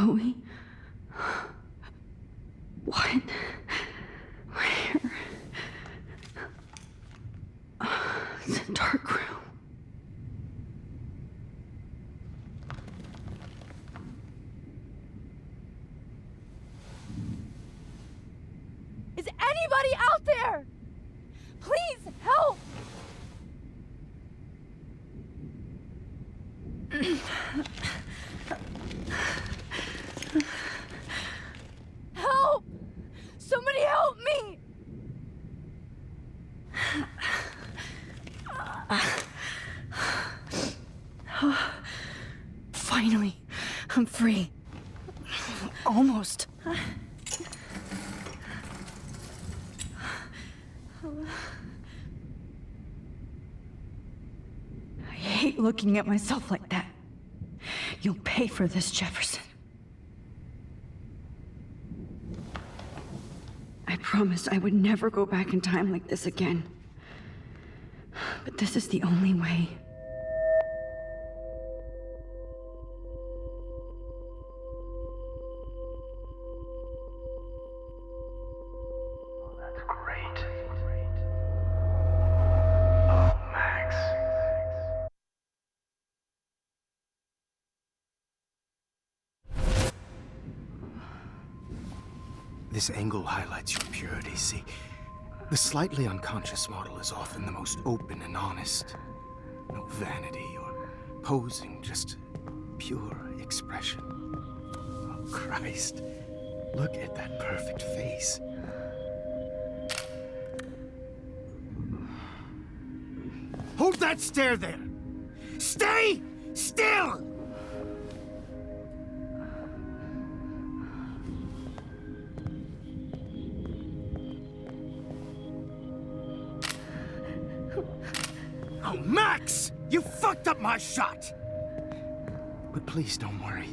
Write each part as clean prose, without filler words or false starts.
Chloe? What? Where? It's a dark room. Is anybody out there? Please help! Help! Somebody help me! Finally, I'm free. Almost. I hate looking at myself like that. You'll pay for this, Jefferson. I promised I would never go back in time like this again. But this is the only way. That's great. Oh, Max. This angle highlights your purity, see? The slightly unconscious model is often the most open and honest. No vanity or posing, just pure expression. Oh, Christ. Look at that perfect face. Hold that stare there! Stay still! Oh, Max! You fucked up my shot! But please don't worry.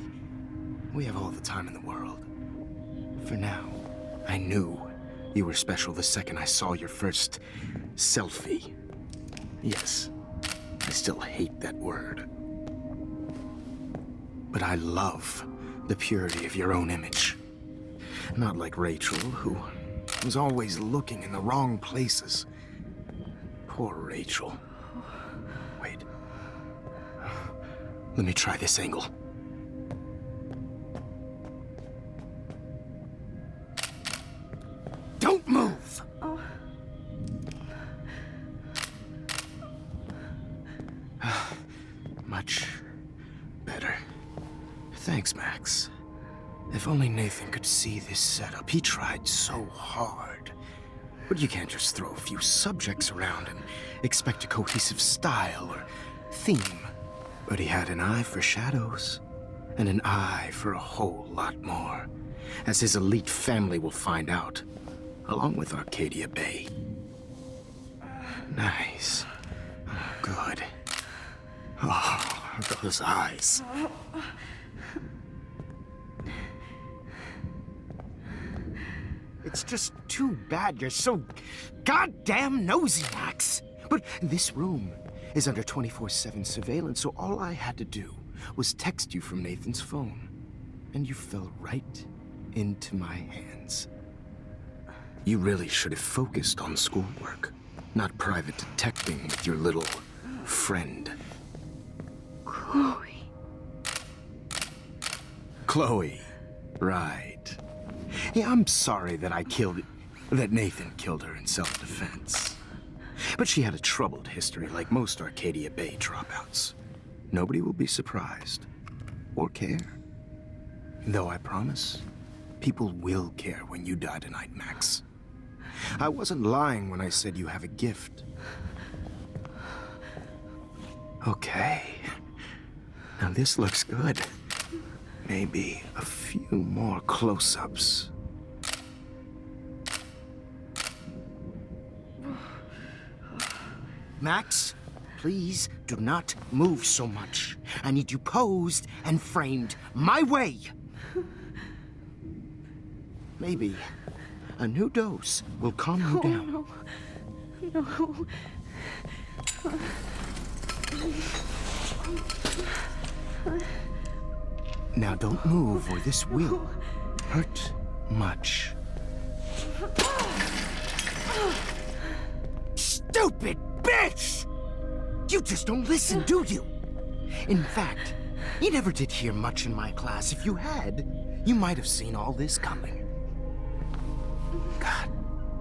We have all the time in the world. For now, I knew you were special the second I saw your first selfie. Yes, I still hate that word. But I love the purity of your own image. Not like Rachel, who was always looking in the wrong places. Poor Rachel. Wait. Let me try this angle. Don't move! Much better. Thanks, Max. If only Nathan could see this setup. He tried so hard. But you can't just throw a few subjects around and expect a cohesive style or theme. But he had an eye for shadows, and an eye for a whole lot more, as his elite family will find out, along with Arcadia Bay. Nice. Oh, good. Oh, those eyes. It's just too bad you're so goddamn nosy, Max. But this room is under 24/7 surveillance, so all I had to do was text you from Nathan's phone. And you fell right into my hands. You really should have focused on schoolwork, not private detecting with your little friend. Chloe. Chloe, right. Yeah, I'm sorry that Nathan killed her in self-defense. But she had a troubled history like most Arcadia Bay dropouts. Nobody will be surprised or care. Though I promise, people will care when you die tonight, Max. I wasn't lying when I said you have a gift. Okay. Now this looks good. Maybe a few more close-ups. Max, please do not move so much. I need you posed and framed my way. Maybe a new dose will calm you down. No. Now don't move or this will hurt much. Stupid bitch! You just don't listen, do you? In fact, you never did hear much in my class. If you had, you might have seen all this coming. God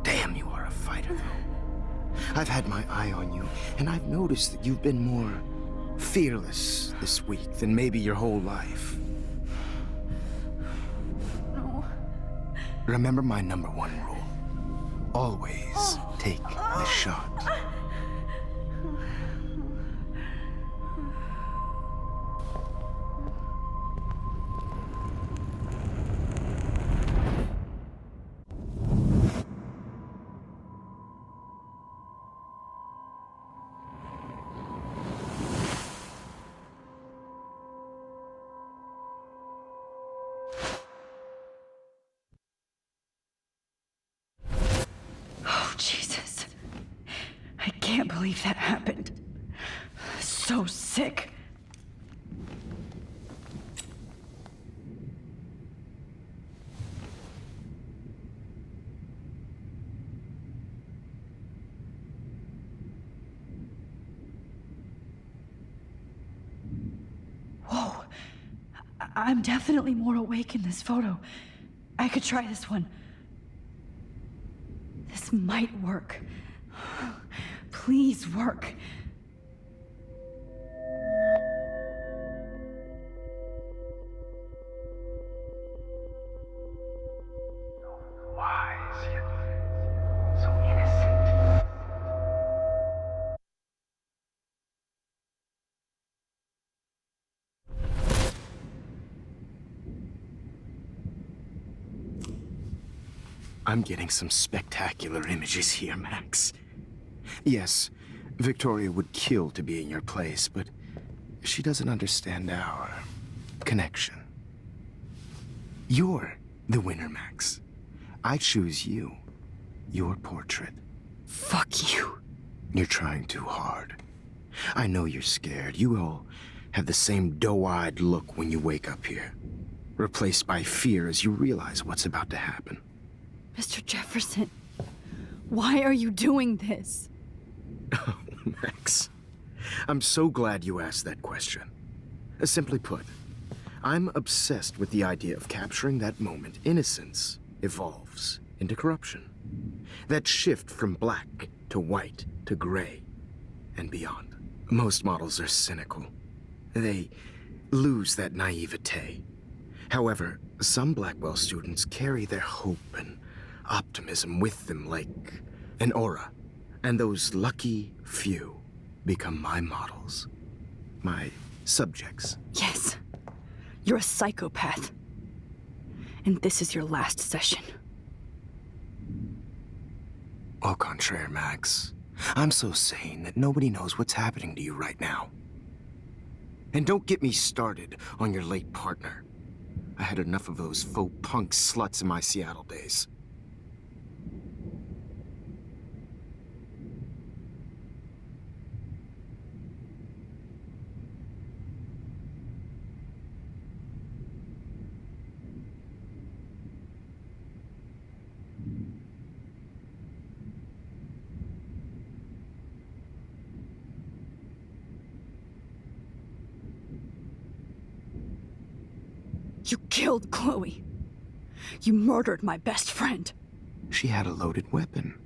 damn, you are a fighter, though. I've had my eye on you, and I've noticed that you've been more fearless this week than maybe your whole life. No. Remember my number one rule. Always take the shot. Oh, Jesus. I can't believe that happened. So sick. Whoa. I'm definitely more awake in this photo. I could try this one. This might work. Please work. Wise yet so innocent. I'm getting some spectacular images here, Max. Yes, Victoria would kill to be in your place, but she doesn't understand our connection. You're the winner, Max. I choose you. Your portrait. Fuck you. You're trying too hard. I know you're scared. You all have the same doe-eyed look when you wake up here, replaced by fear as you realize what's about to happen. Mr. Jefferson, why are you doing this? Oh, Max. I'm so glad you asked that question. Simply put, I'm obsessed with the idea of capturing that moment innocence evolves into corruption. That shift from black to white to gray and beyond. Most models are cynical. They lose that naivete. However, some Blackwell students carry their hope and optimism with them like an aura. And those lucky few become my models. My subjects. Yes, you're a psychopath. And this is your last session. Au contraire, Max. I'm so sane that nobody knows what's happening to you right now. And don't get me started on your late partner. I had enough of those faux punk sluts in my Seattle days. You killed Chloe. You murdered my best friend. She had a loaded weapon.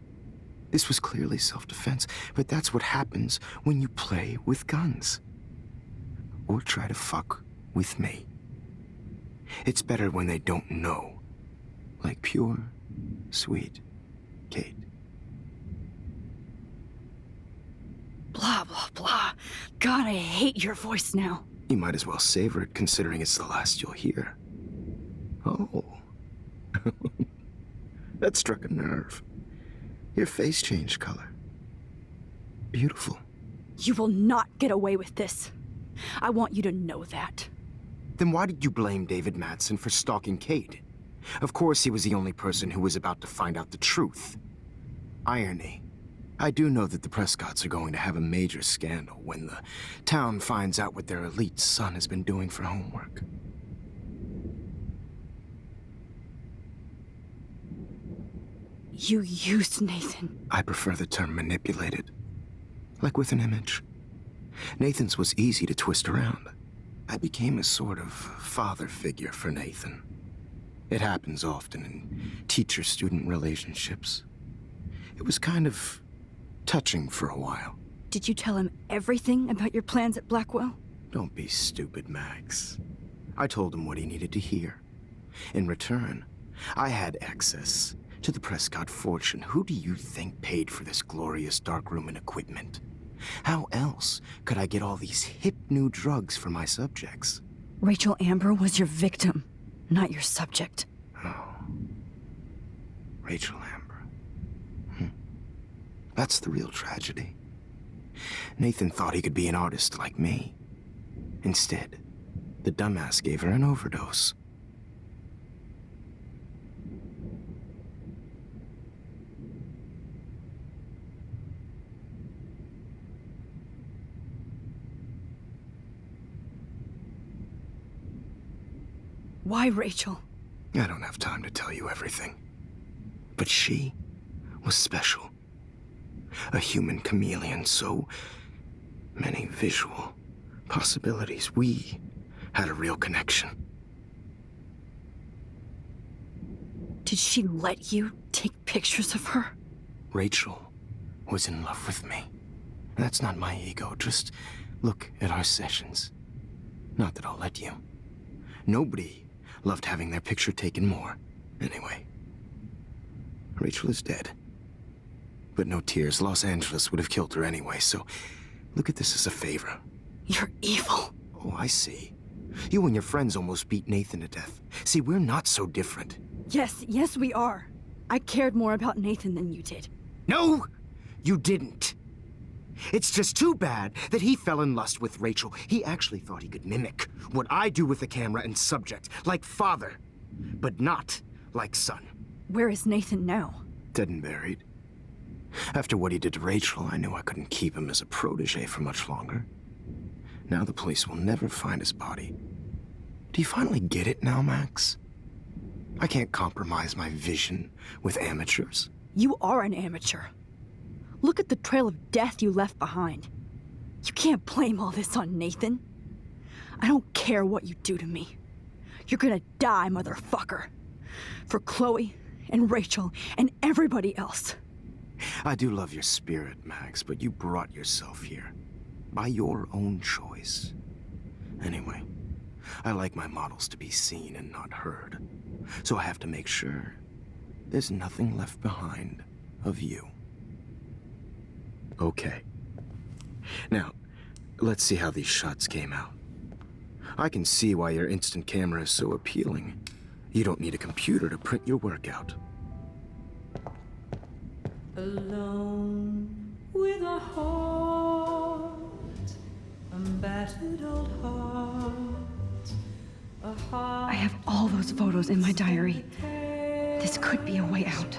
This was clearly self-defense, but that's what happens when you play with guns. Or try to fuck with me. It's better when they don't know. Like pure, sweet Kate. Blah, blah, blah. God, I hate your voice now. You might as well savor it, considering it's the last you'll hear. Oh. That struck a nerve. Your face changed color. Beautiful. You will not get away with this. I want you to know that. Then why did you blame David Madsen for stalking Kate? Of course he was the only person who was about to find out the truth. Irony. I do know that the Prescotts are going to have a major scandal when the town finds out what their elite son has been doing for homework. You used Nathan. I prefer the term manipulated. Like with an image. Nathan's was easy to twist around. I became a sort of father figure for Nathan. It happens often in teacher-student relationships. It was kind of touching for a while. Did you tell him everything about your plans at Blackwell? Don't be stupid, Max. I told him what he needed to hear. In return, I had access to the Prescott fortune. Who do you think paid for this glorious darkroom and equipment? How else could I get all these hip new drugs for my subjects? Rachel Amber was your victim, not your subject. Oh. Rachel Amber. That's the real tragedy. Nathan thought he could be an artist like me. Instead, the dumbass gave her an overdose. Why Rachel? I don't have time to tell you everything. But she was special. A human chameleon, so many visual possibilities. We had a real connection. Did she let you take pictures of her? Rachel was in love with me. That's not my ego. Just look at our sessions. Not that I'll let you. Nobody loved having their picture taken more. Anyway, Rachel is dead. But no tears. Los Angeles would have killed her anyway, so look at this as a favor. You're evil. Oh, I see. You and your friends almost beat Nathan to death. See, we're not so different. Yes, we are. I cared more about Nathan than you did. No, you didn't. It's just too bad that he fell in lust with Rachel. He actually thought he could mimic what I do with the camera and subject, like father, but not like son. Where is Nathan now? Dead and buried. After what he did to Rachel, I knew I couldn't keep him as a protege for much longer. Now the police will never find his body. Do you finally get it now, Max? I can't compromise my vision with amateurs. You are an amateur. Look at the trail of death you left behind. You can't blame all this on Nathan. I don't care what you do to me. You're gonna die, motherfucker. For Chloe and Rachel and everybody else. I do love your spirit, Max, but you brought yourself here. By your own choice. Anyway, I like my models to be seen and not heard. So I have to make sure there's nothing left behind of you. Okay. Now, let's see how these shots came out. I can see why your instant camera is so appealing. You don't need a computer to print your work out. Alone with a heart, a battered old heart, a heart. I have all those photos in my diary. This could be a way out.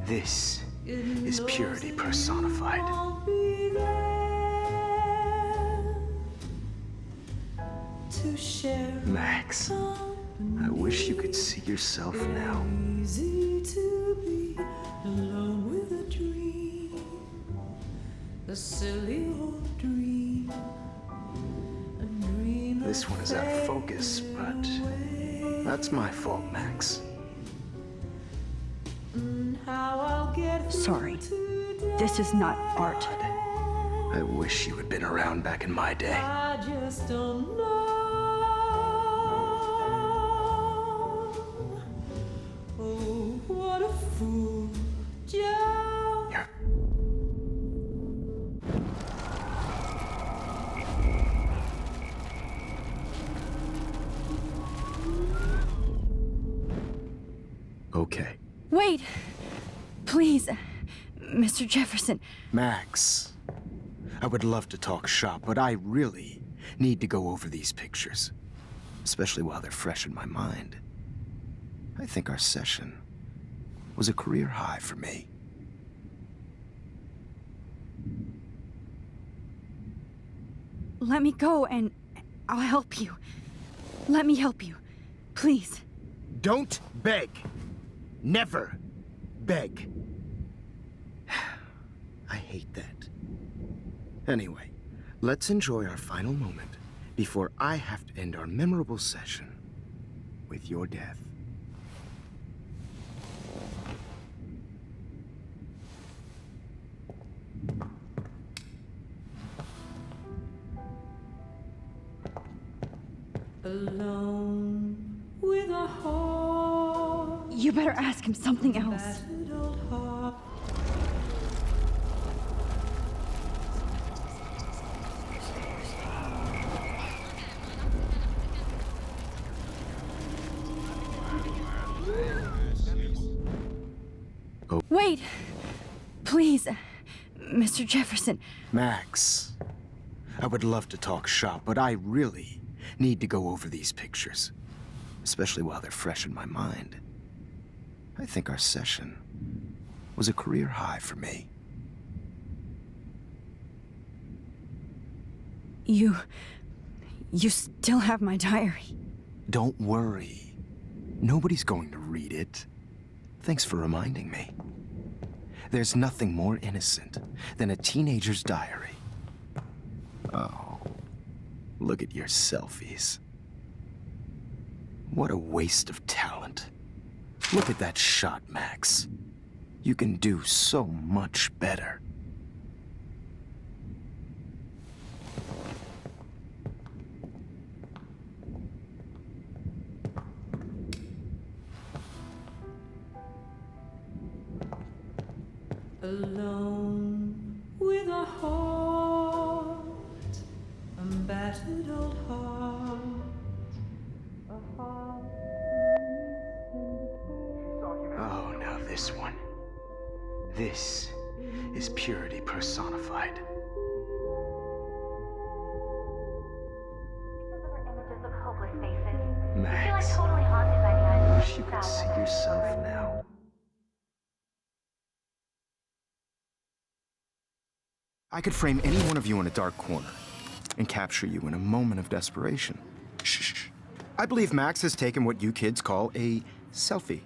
This is purity personified. Won't be there to share. Max, I wish you could see yourself now. Easy to be alone with a dream, a silly old dream, a dream. This one is out of focus, but that's my fault, Max. How I'll get Sorry. This is not art. I wish you had been around back in my day. I just don't know. Oh, what a fool, Joe. Here. Okay. Wait! Please, Mr. Jefferson. Max, I would love to talk shop, but I really need to go over these pictures, especially while they're fresh in my mind. I think our session was a career high for me. Let me go and I'll help you. Let me help you. Please. Don't beg. Never beg. I hate that. Anyway, let's enjoy our final moment before I have to end our memorable session with your death. Alone with a heart. You better ask him something else. Battered old heart. Wait! Please, Mr. Jefferson. Max, I would love to talk shop, but I really need to go over these pictures, especially while they're fresh in my mind. I think our session was a career high for me. You still have my diary. Don't worry. Nobody's going to read it. Thanks for reminding me. There's nothing more innocent than a teenager's diary. Oh, look at your selfies. What a waste of talent. Look at that shot, Max. You can do so much better. Alone with a heart, a battered old heart, a heart. Oh, now this one. This is purity personified. Because of her images of hopeless faces, you feel like Max, totally haunted by the I idea wish you could see yourself now. I could frame any one of you in a dark corner and capture you in a moment of desperation. Shh. I believe Max has taken what you kids call a selfie.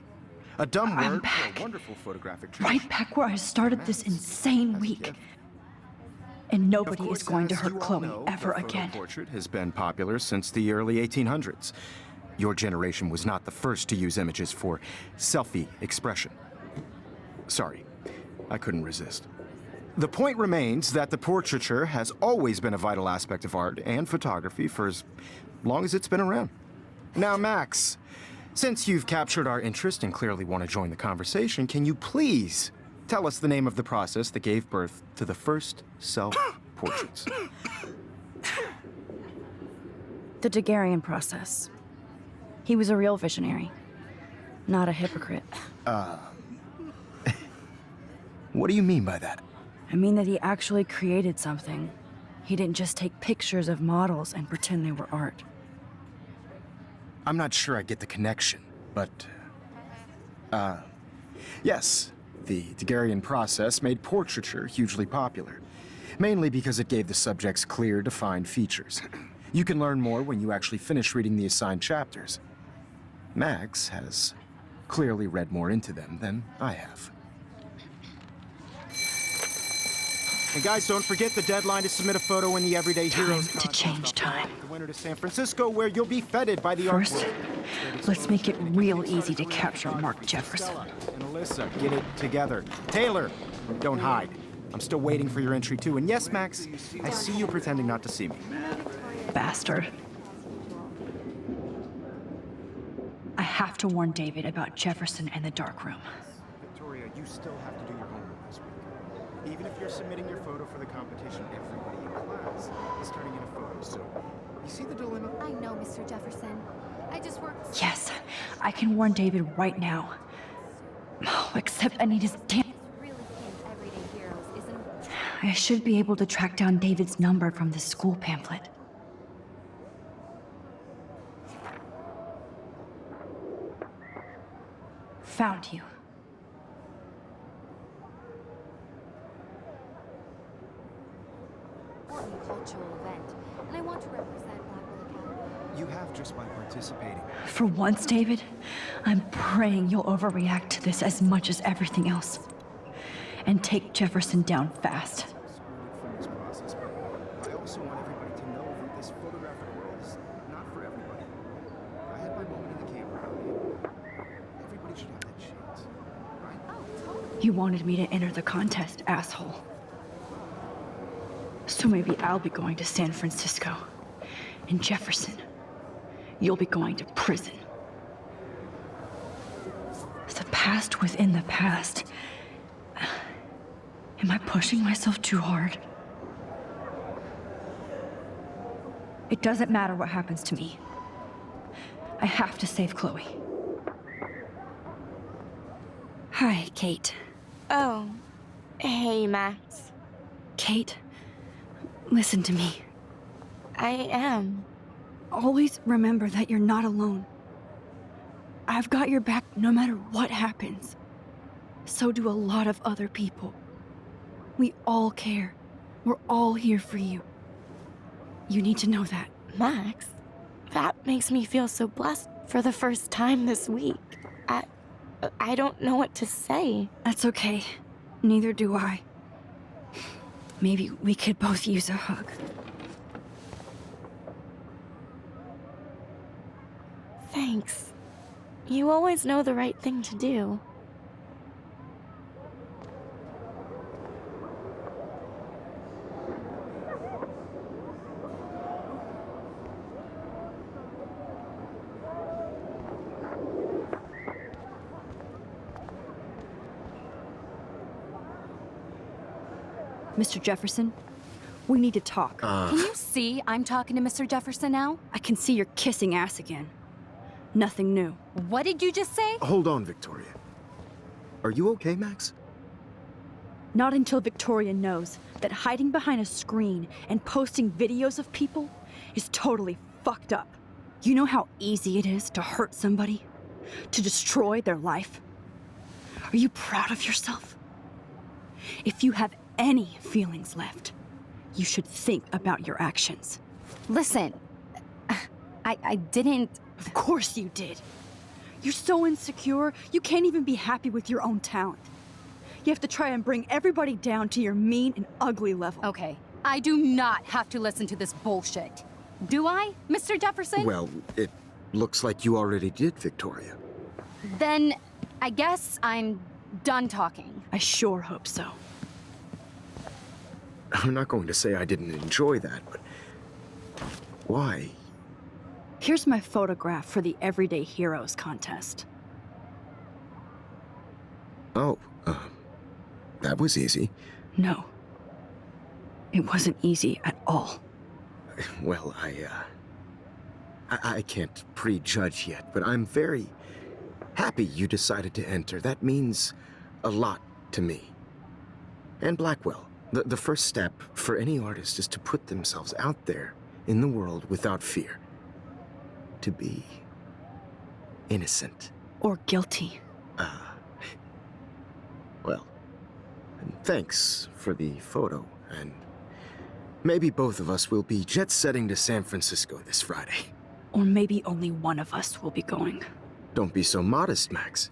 A dumb I'm word back. for a wonderful photographic trick. Right back where I started this insane week. And nobody is going to hurt Chloe ever again. Portrait has been popular since the early 1800s. Your generation was not the first to use images for selfie expression. Sorry, I couldn't resist. The point remains that the portraiture has always been a vital aspect of art and photography for as long as it's been around. Now, Max, since you've captured our interest and clearly want to join the conversation, can you please tell us the name of the process that gave birth to the first self-portraits? The Daguerrean process. He was a real visionary, not a hypocrite. What do you mean by that? I mean that he actually created something. He didn't just take pictures of models and pretend they were art. I'm not sure I get the connection, but... yes, the Daguerrean process made portraiture hugely popular, mainly because it gave the subjects clear, defined features. You can learn more when you actually finish reading the assigned chapters. Max has clearly read more into them than I have. And guys, don't forget the deadline to submit a photo in the Everyday Heroes Time to change time. The winter to San Francisco, where you'll be feted by the art First, world. let's make it real easy to capture Mark Jefferson. And Alyssa, get it together. Taylor, don't hide. I'm still waiting for your entry too. And yes, Max, I see you pretending not to see me. Bastard. I have to warn David about Jefferson and the dark room. Victoria, you still have to do your homework this week. Even if you're submitting your photo for the competition, everybody in class is turning in a photo, so you see the dilemma? I know, Mr. Jefferson. I just worked. Yes, I can warn David right now. Oh, except I need his damn... Really think Everyday Heroes isn't. I should be able to track down David's number from the school pamphlet. Found you. Important cultural event, and I want to represent Blackwell Academy. You have just by participating. anticipating. For once, David, I'm praying you'll overreact to this as much as everything else. And take Jefferson down fast. From this process, but I also want everybody to know that this photographic world is not for everybody. I had my moment in the camera. Everybody should have that chance, right? You wanted me to enter the contest, asshole. So maybe I'll be going to San Francisco. And Jefferson, you'll be going to prison. The past within the past. Am I pushing myself too hard? It doesn't matter what happens to me. I have to save Chloe. Hi, Kate. Oh, hey, Max. Kate, listen to me. I am. Always remember that you're not alone. I've got your back no matter what happens. So do a lot of other people. We all care. We're all here for you. You need to know that. Max, that makes me feel so blessed for the first time this week. I don't know what to say. That's okay. Neither do I. Maybe we could both use a hug. Thanks. You always know the right thing to do. Mr. Jefferson, we need to talk. Can you see I'm talking to Mr. Jefferson now? I can see you're kissing ass again. Nothing new. What did you just say? Hold on, Victoria. Are you okay, Max? Not until Victoria knows that hiding behind a screen and posting videos of people is totally fucked up. You know how easy it is to hurt somebody? To destroy their life? Are you proud of yourself? If you have any feelings left, you should think about your actions. Listen, I didn't... Of course you did. You're so insecure, you can't even be happy with your own talent. You have to try and bring everybody down to your mean and ugly level. Okay, I do not have to listen to this bullshit. Do I, Mr. Jefferson? Well, it looks like you already did, Victoria. Then I guess I'm done talking. I sure hope so. I'm not going to say I didn't enjoy that, but why? Here's my photograph for the Everyday Heroes contest. Oh, that was easy. No. It wasn't easy at all. Well, I can't prejudge yet, but I'm very happy you decided to enter. That means a lot to me. And Blackwell. The first step for any artist is to put themselves out there in the world without fear. To be innocent. Or guilty. Well, and thanks for the photo, and maybe both of us will be jet-setting to San Francisco this Friday. Or maybe only one of us will be going. Don't be so modest, Max.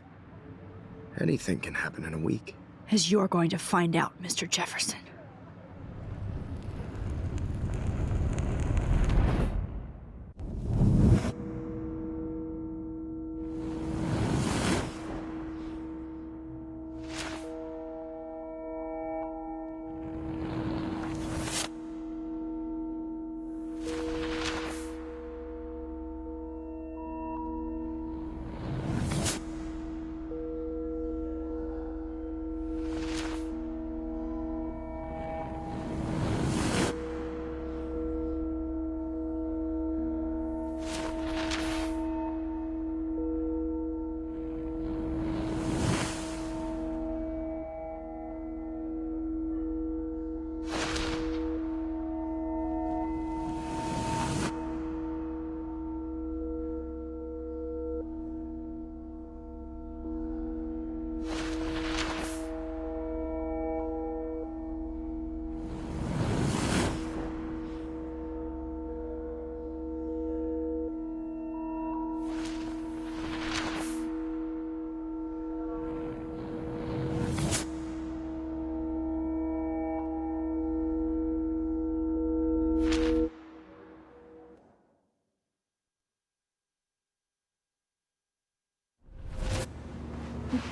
Anything can happen in a week. As you're going to find out, Mr. Jefferson.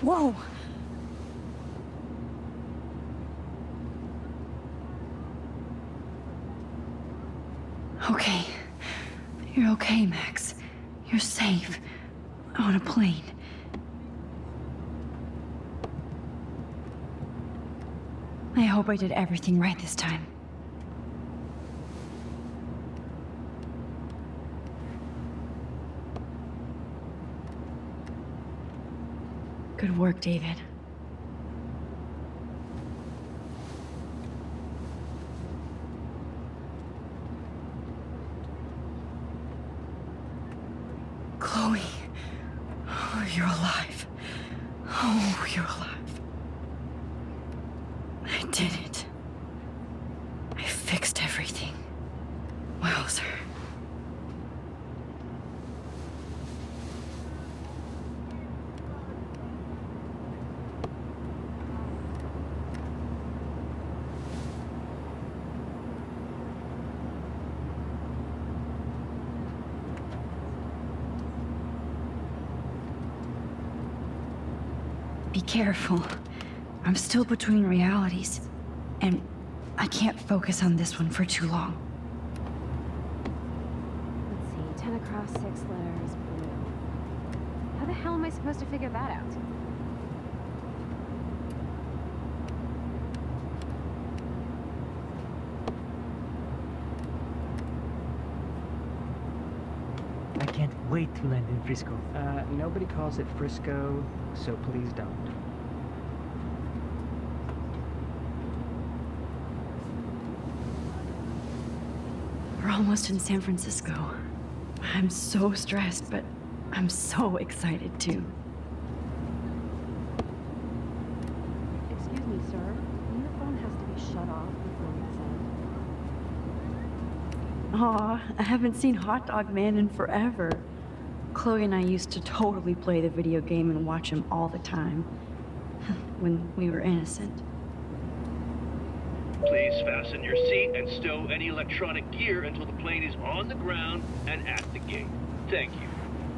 Whoa! Okay. You're okay, Max. You're safe. On a plane. I hope I did everything right this time. Good work, David. Chloe. Oh, you're alive. Oh, you're alive. I did it. I fixed everything. Wowzer. Be careful. I'm still between realities, and I can't focus on this one for too long. Let's see, 10 across, 6 letters, blue. How the hell am I supposed to figure that out? I can't wait to land in Frisco. Nobody calls it Frisco, so please don't. We're almost in San Francisco. I'm so stressed, but I'm so excited too. Excuse me, sir. Your phone has to be shut off before we send. Aw, I haven't seen Hot Dog Man in forever. Chloe and I used to totally play the video game and watch him all the time. When we were innocent. Please fasten your seat and stow any electronic gear until the plane is on the ground and at the gate. Thank you.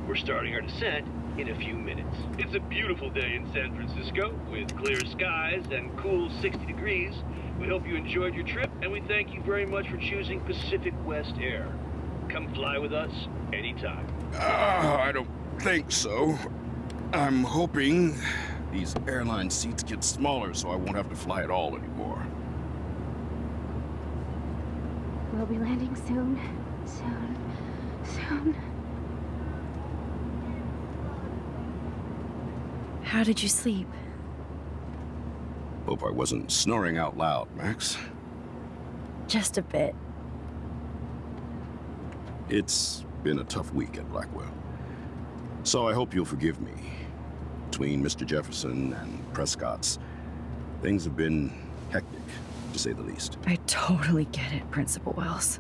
We're starting our descent in a few minutes. It's a beautiful day in San Francisco with clear skies and cool 60 degrees. We hope you enjoyed your trip, and we thank you very much for choosing Pacific West Air. Come fly with us anytime. I don't think so. I'm hoping these airline seats get smaller so I won't have to fly at all anymore. We'll be landing soon. Soon. How did you sleep? Hope I wasn't snoring out loud, Max. Just a bit. It's been a tough week at Blackwell. So I hope you'll forgive me. Between Mr. Jefferson and Prescott's, things have been hectic, to say the least. I totally get it, Principal Wells.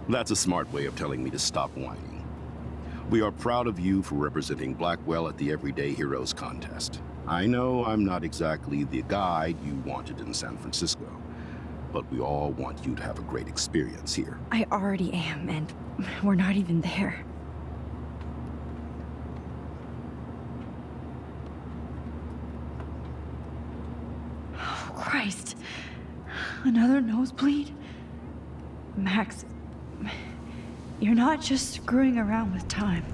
That's a smart way of telling me to stop whining. We are proud of you for representing Blackwell at the Everyday Heroes contest. I know I'm not exactly the guide you wanted in San Francisco, but we all want you to have a great experience here. I already am, and we're not even there. Oh, Christ. Another nosebleed? Max, you're not just screwing around with time.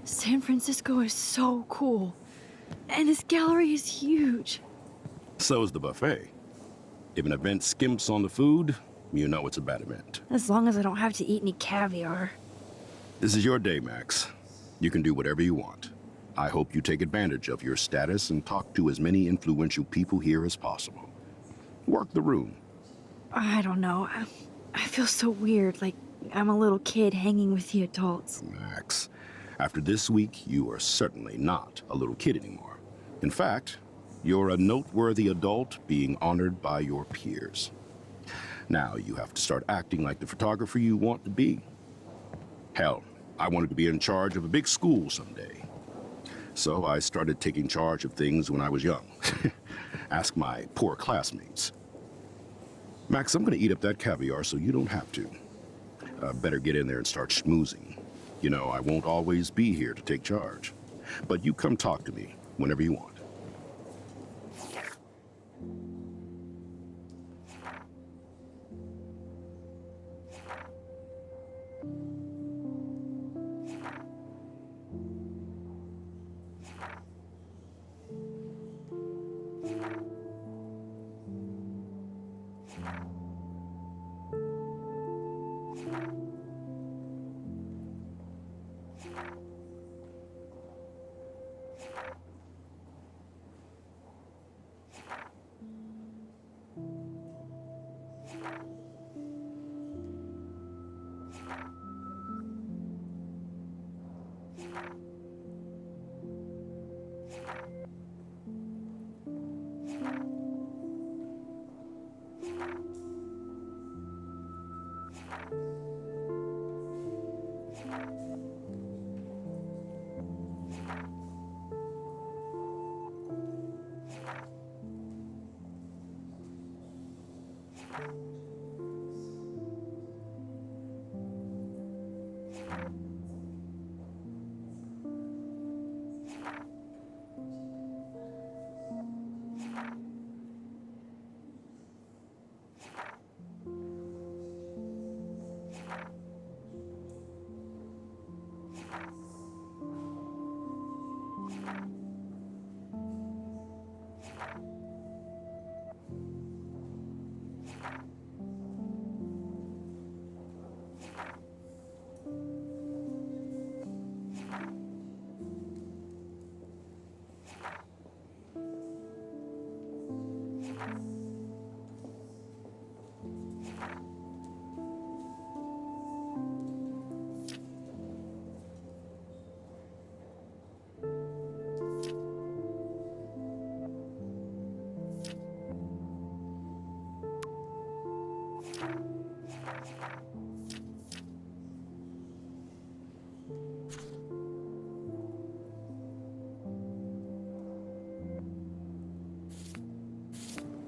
San Francisco is so cool. And this gallery is huge. So is the buffet. If an event skimps on the food, you know it's a bad event. As long as I don't have to eat any caviar. This is your day, Max. You can do whatever you want. I hope you take advantage of your status and talk to as many influential people here as possible. Work the room. I don't know. I feel so weird, like I'm a little kid hanging with the adults. Max, after this week, you are certainly not a little kid anymore. In fact, you're a noteworthy adult being honored by your peers. Now you have to start acting like the photographer you want to be. Hell, I wanted to be in charge of a big school someday. So I started taking charge of things when I was young. Ask my poor classmates. Max, I'm gonna eat up that caviar so you don't have to. Better get in there and start schmoozing. You know, I won't always be here to take charge. But you come talk to me whenever you want.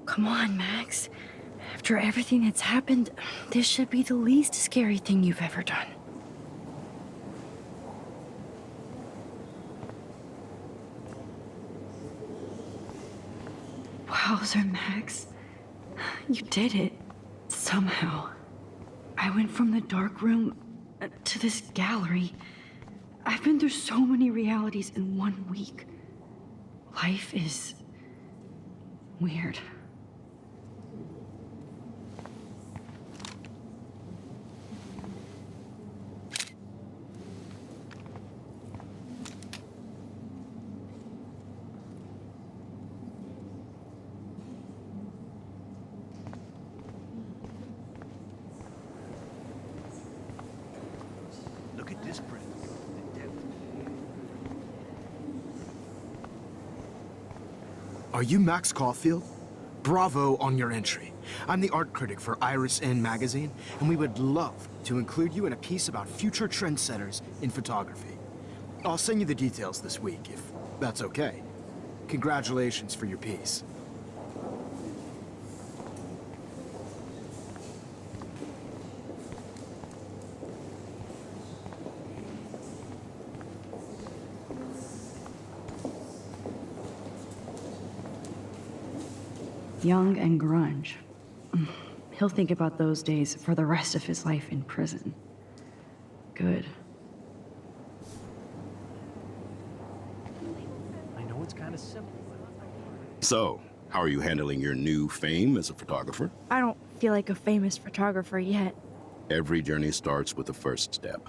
Come on, Max. After everything that's happened, this should be the least scary thing you've ever done. Wowzer, Max. You did it. Somehow. I went from the dark room to this gallery. I've been through so many realities in 1 week. Life is weird. Look at this print. The depth. Are you Max Caulfield? Bravo on your entry. I'm the art critic for Iris N magazine, and we would love to include you in a piece about future trendsetters in photography. I'll send you the details this week, if that's okay. Congratulations for your piece. Young and grunge. He'll think about those days for the rest of his life in prison. Good. I know it's kind kind of simple. So, how are you handling your new fame as a photographer? I don't feel like a famous photographer yet. Every journey starts with the first step.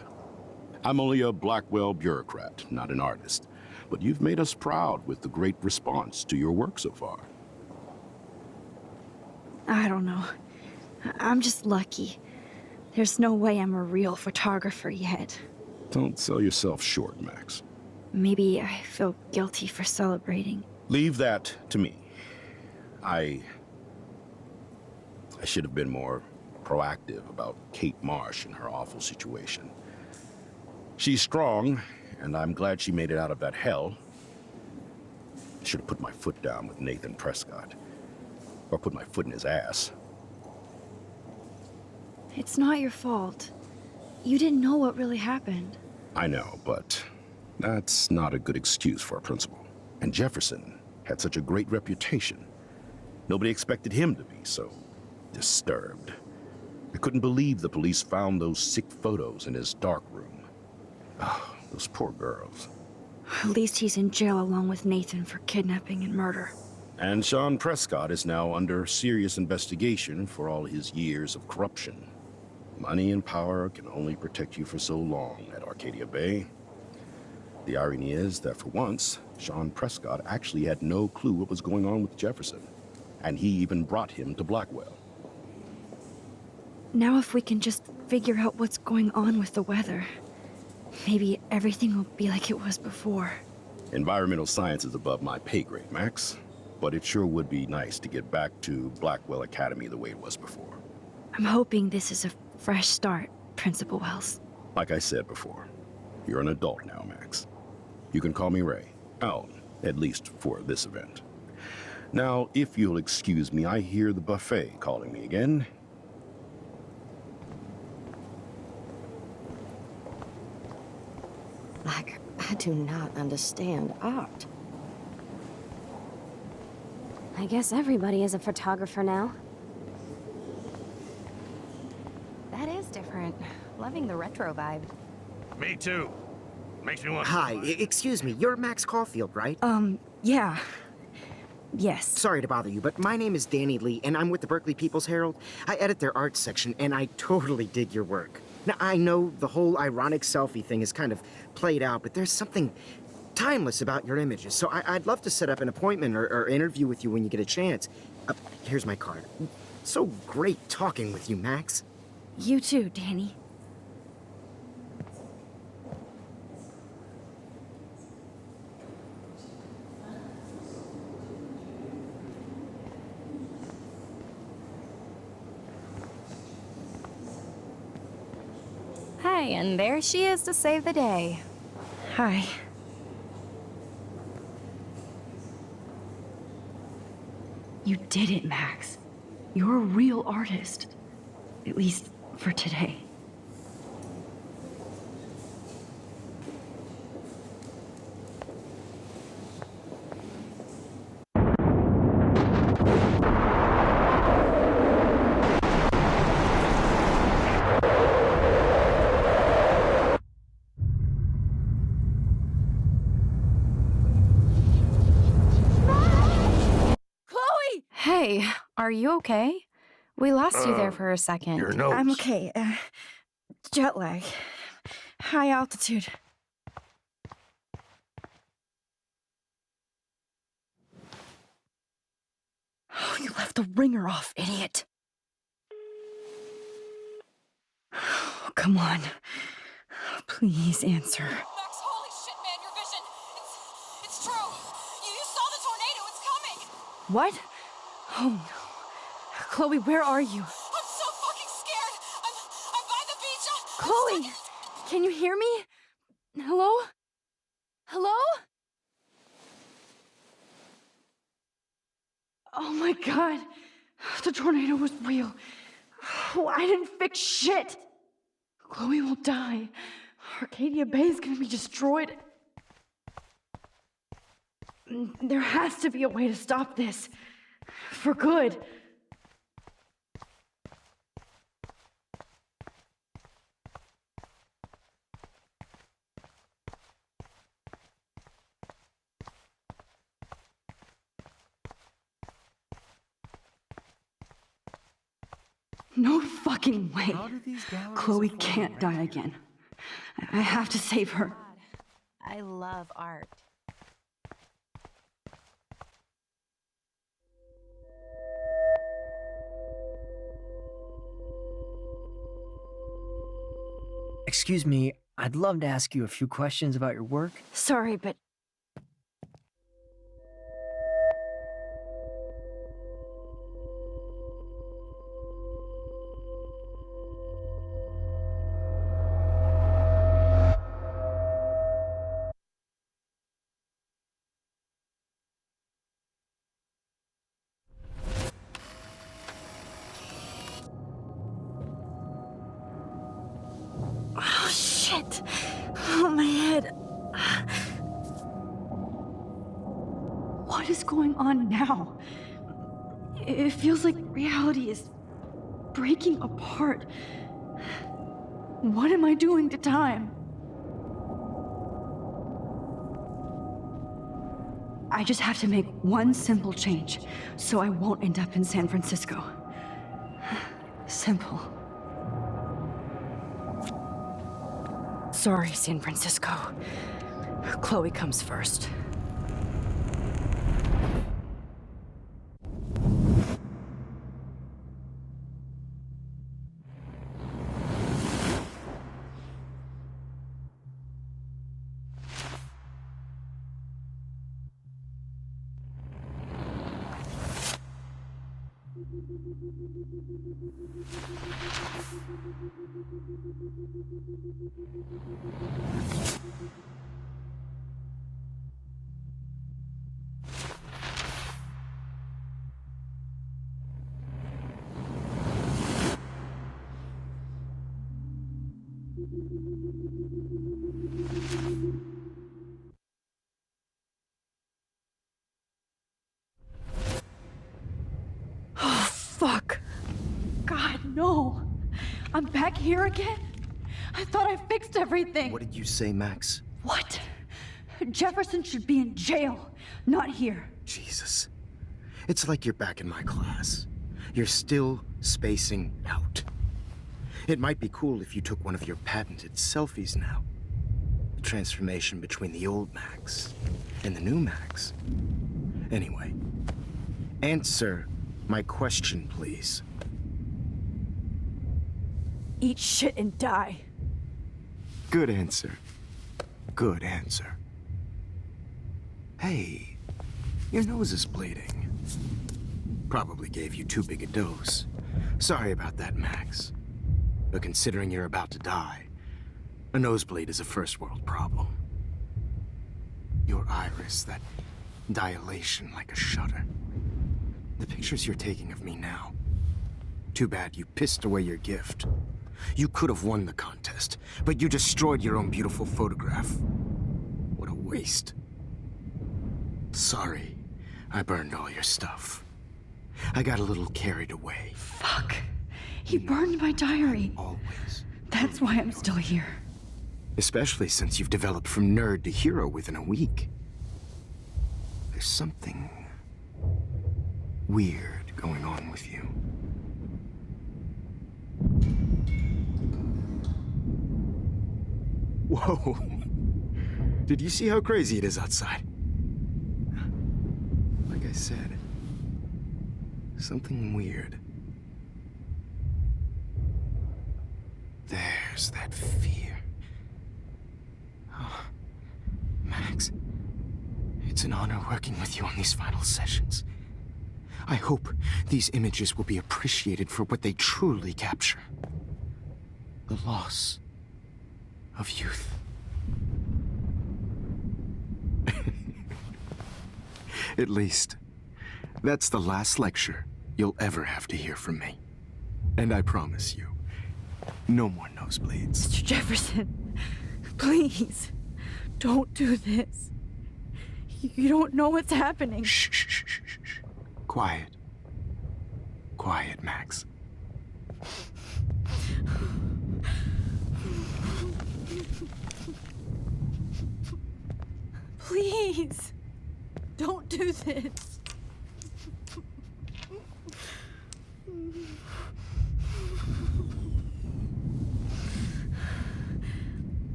I'm only a Blackwell bureaucrat, not an artist. But you've made us proud with the great response to your work so far. I don't know. I'm just lucky. There's no way I'm a real photographer yet. Don't sell yourself short, Max. Maybe I feel guilty for celebrating. Leave that to me. I should have been more proactive about Kate Marsh and her awful situation. She's strong, and I'm glad she made it out of that hell. I should have put my foot down with Nathan Prescott. Or put my foot in his ass. It's not your fault. You didn't know what really happened. I know, but that's not a good excuse for a principal. And Jefferson had such a great reputation. Nobody expected him to be so disturbed. I couldn't believe the police found those sick photos in his dark room. Oh, those poor girls. At least he's in jail along with Nathan for kidnapping and murder. And Sean Prescott is now under serious investigation for all his years of corruption. Money and power can only protect you for so long at Arcadia Bay. The irony is that for once, Sean Prescott actually had no clue what was going on with Jefferson. And he even brought him to Blackwell. Now if we can just figure out what's going on with the weather, maybe everything will be like it was before. Environmental science is above my pay grade, Max. But it sure would be nice to get back to Blackwell Academy the way it was before. I'm hoping this is a fresh start, Principal Wells. Like I said before, you're an adult now, Max. You can call me Ray. Oh, at least for this event. Now, if you'll excuse me, I hear the buffet calling me again. Like, I do not understand art. I guess everybody is a photographer now. That is different. Loving the retro vibe. Me too. Makes me want Hi, excuse me, you're Max Caulfield, right? Yeah. Yes. Sorry to bother you, but my name is Danny Lee, and I'm with the Berkeley People's Herald. I edit their arts section, and I totally dig your work. Now, I know the whole ironic selfie thing is kind of played out, but there's something timeless about your images, so I'd love to set up an appointment or interview with you when you get a chance. Here's my card. So great talking with you, Max. You too, Danny. Hey, and there she is to save the day. Hi. You did it, Max. You're a real artist. At least for today. Hey, are you okay? We lost you there for a second. Your nose. I'm okay. Jet lag. High altitude. Oh, you left the ringer off, idiot. Oh, come on. Please answer. Max, holy shit, man, your vision. It's true. You saw the tornado. It's coming. What? Oh no. Chloe, where are you? I'm so fucking scared. I'm by the beach. Chloe! Can you hear me? Hello? Hello? Oh my god. The tornado was real. Oh, I didn't fix shit. Chloe will die. Arcadia Bay is gonna be destroyed. There has to be a way to stop this. For good. No fucking way. How do these galleries Chloe afford can't rent? die again. I have to save her. I love art. Excuse me, I'd love to ask you a few questions about your work. Sorry, but oh shit. Oh, my head. What is going on now? It feels like reality is breaking apart. What am I doing to time? I just have to make one simple change so I won't end up in San Francisco. Simple. Sorry, San Francisco. Chloe comes first. Oh, fuck. God, no. I'm back here again? I thought I fixed everything. What did you say, Max? What? Jefferson should be in jail, not here. Jesus. It's like you're back in my class. You're still spacing out. It might be cool if you took one of your patented selfies now. The transformation between the old Max and the new Max. Anyway, answer my question, please. Eat shit and die. Good answer. Good answer. Hey, your nose is bleeding. Probably gave you too big a dose. Sorry about that, Max. But considering you're about to die, a nosebleed is a first world problem. Your iris, that dilation like a shutter. The pictures you're taking of me now. Too bad you pissed away your gift. You could have won the contest, but you destroyed your own beautiful photograph. What a waste. Sorry, I burned all your stuff. I got a little carried away. Fuck. He burned my diary. Always. That's why I'm still here. Especially since you've developed from nerd to hero within a week. There's something weird going on with you. Whoa. Did you see how crazy it is outside? Like I said, something weird. There's that fear. Oh, Max, it's an honor working with you on these final sessions. I hope these images will be appreciated for what they truly capture. The loss of youth. At least, that's the last lecture you'll ever have to hear from me. And I promise you, no more nosebleeds. Mr. Jefferson, please, don't do this. You don't know what's happening. Shh, shh, shh, shh, shh. Quiet. Quiet, Max. Please, don't do this.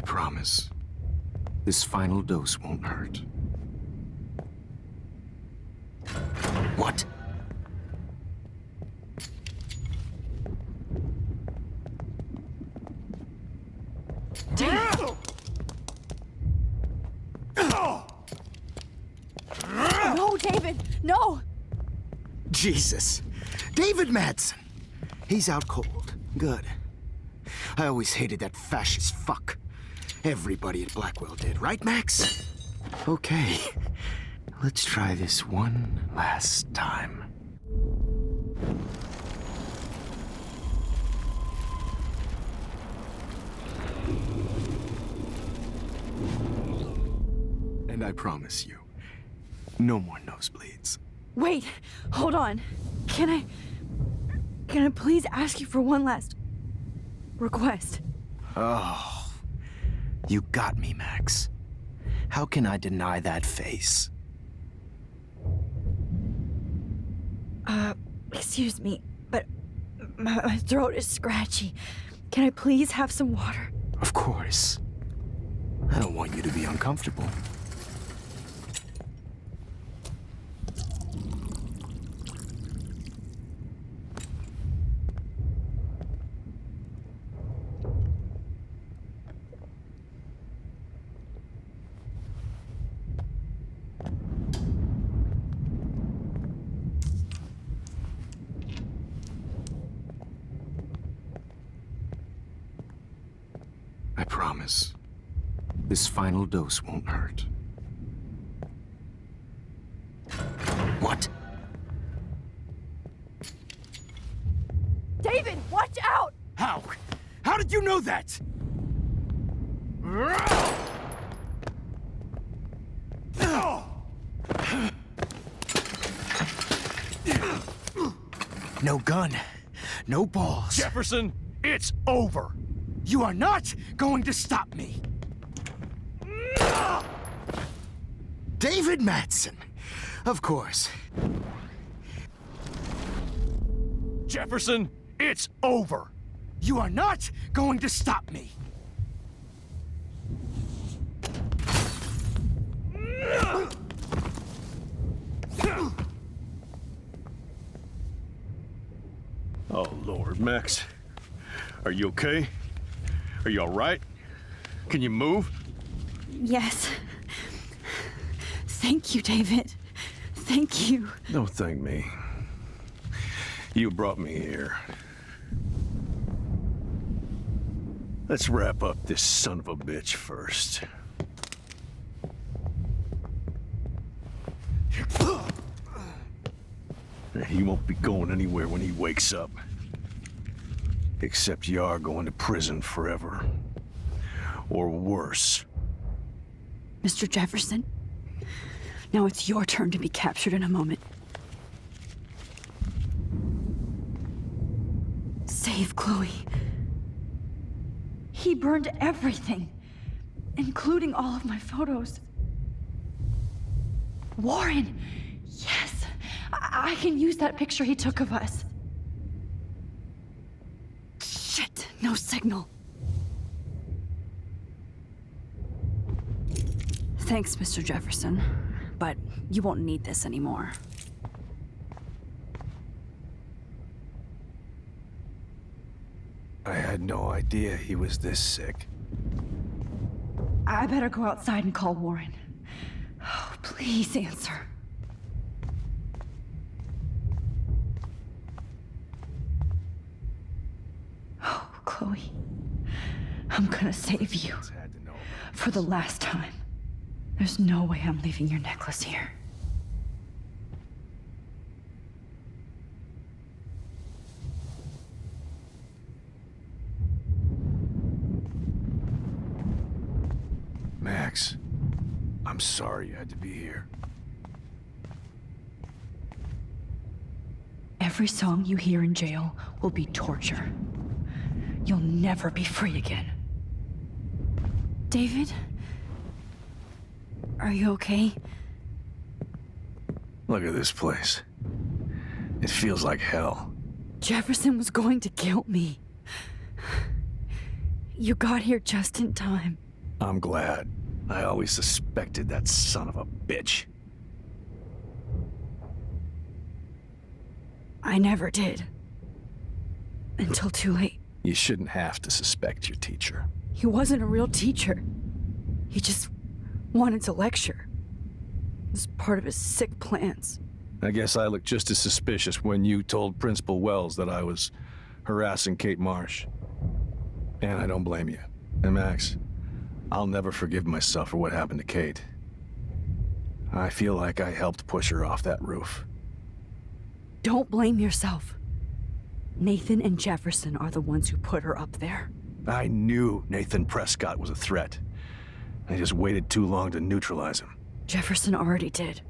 promise, this final dose won't hurt. What? No, David, no! Jesus. David Madsen. He's out cold. Good. I always hated that fascist fuck. Everybody at Blackwell did, right, Max? Okay. Let's try this one last time. And I promise you, no more nosebleeds. Wait, hold on. Can I please ask you for one last request? Oh, you got me, Max. How can I deny that face? Excuse me, but my throat is scratchy. Can I please have some water? Of course. I don't want you to be uncomfortable. I promise, this final dose won't hurt. What? David, watch out! How? How did you know that? No gun, no balls. Jefferson, it's over. You are not going to stop me. David Madsen. Of course. Jefferson, it's over. You are not going to stop me. Oh, Lord, Max. Are you okay? Are you all right? Can you move? Yes. Thank you, David. Thank you. Don't thank me. You brought me here. Let's wrap up this son of a bitch first. He won't be going anywhere when he wakes up. Except you are going to prison forever. Or worse. Mr. Jefferson, now it's your turn to be captured in a moment. Save Chloe. He burned everything, including all of my photos. Warren! Yes! I can use that picture he took of us. Shit, no signal. Thanks, Mr. Jefferson, but you won't need this anymore. I had no idea he was this sick. I better go outside and call Warren. Oh, please answer. Oh, Chloe. I'm gonna save you. For the last time. There's no way I'm leaving your necklace here. Max, I'm sorry you had to be here. Every song you hear in jail will be torture. You'll never be free again. David? Are you okay? Look at this place. It feels like hell. Jefferson was going to kill me. You got here just in time. I'm glad. I always suspected that son of a bitch. I never did. Until too late. You shouldn't have to suspect your teacher. He wasn't a real teacher. He just wanted to lecture. It was part of his sick plans. I guess I looked just as suspicious when you told Principal Wells that I was harassing Kate Marsh. And I don't blame you. And Max, I'll never forgive myself for what happened to Kate. I feel like I helped push her off that roof. Don't blame yourself. Nathan and Jefferson are the ones who put her up there. I knew Nathan Prescott was a threat. I just waited too long to neutralize him. Jefferson already did.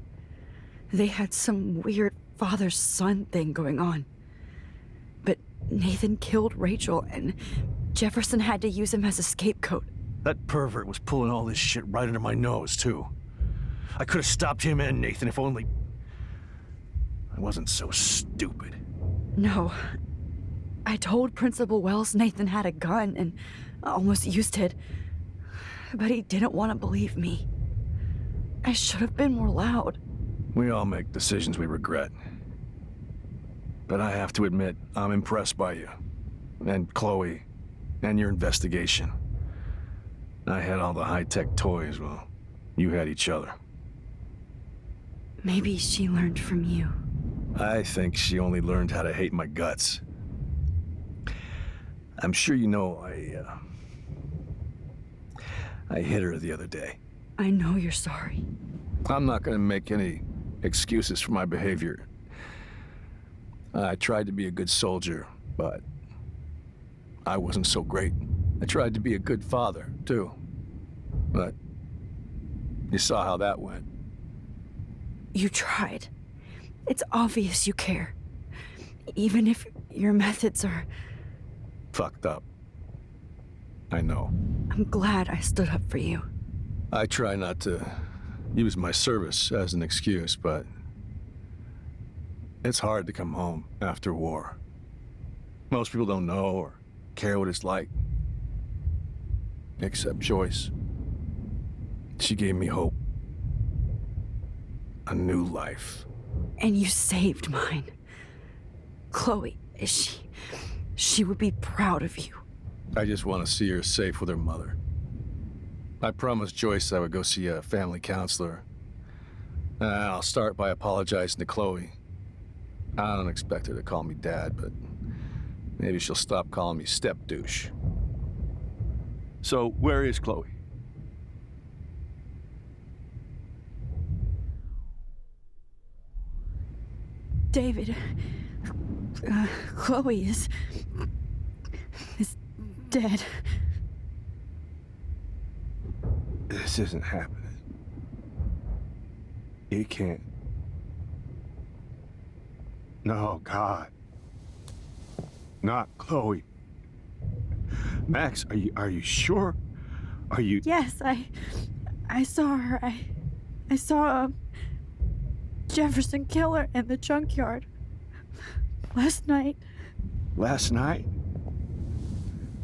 They had some weird father-son thing going on. But Nathan killed Rachel, and Jefferson had to use him as a scapegoat. That pervert was pulling all this shit right under my nose, too. I could have stopped him and Nathan if only I wasn't so stupid. No. I told Principal Wells Nathan had a gun and almost used it. But he didn't want to believe me. I should have been more loud. We all make decisions we regret. But I have to admit, I'm impressed by you. And Chloe. And your investigation. I had all the high-tech toys, well, you had each other. Maybe she learned from you. I think she only learned how to hate my guts. I'm sure you know I hit her the other day. I know you're sorry. I'm not gonna make any excuses for my behavior. I tried to be a good soldier, but I wasn't so great. I tried to be a good father, too. But you saw how that went. You tried. It's obvious you care. Even if your methods are... fucked up. I know. I'm glad I stood up for you. I try not to use my service as an excuse, but it's hard to come home after war. Most people don't know or care what it's like. Except Joyce. She gave me hope. A new life. And you saved mine. Chloe, she would be proud of you. I just want to see her safe with her mother. I promised Joyce I would go see a family counselor. I'll start by apologizing to Chloe. I don't expect her to call me Dad, but maybe she'll stop calling me step-douche. So, where is Chloe? David, Chloe is dead. This isn't happening. It can't. No, God. Not Chloe. Max, are you sure? Are you... Yes, I saw her. I saw Jefferson kill her in the junkyard. Last night. Last night?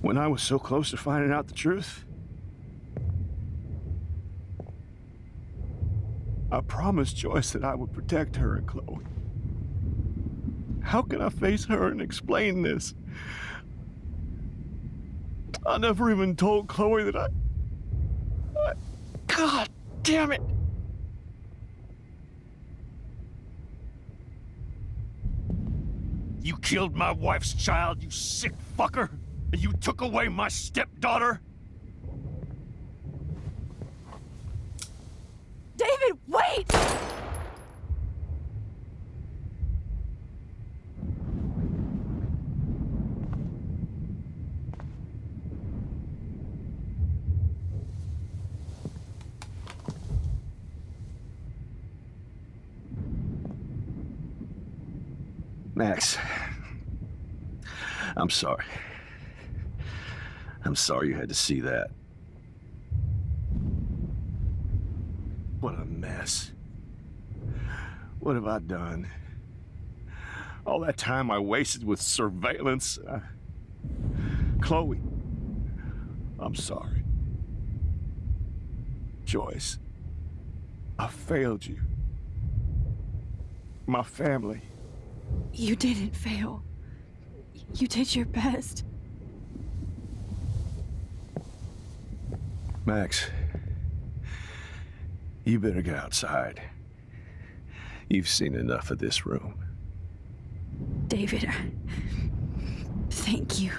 When I was so close to finding out the truth? I promised Joyce that I would protect her and Chloe. How can I face her and explain this? I never even told Chloe that I... God damn it! You killed my wife's child, you sick fucker! And you took away my stepdaughter? David, wait! Max, I'm sorry. I'm sorry you had to see that. What a mess. What have I done? All that time I wasted with surveillance. Chloe, I'm sorry. Joyce, I failed you. My family. You didn't fail. You did your best. Max, you better get outside. You've seen enough of this room. David, thank you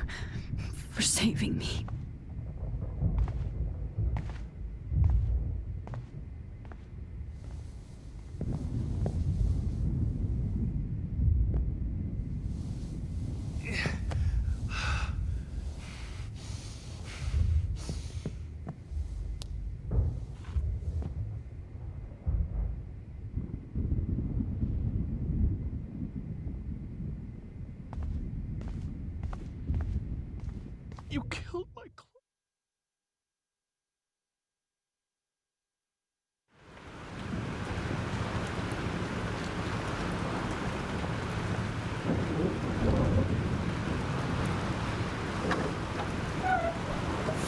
for saving me. You killed my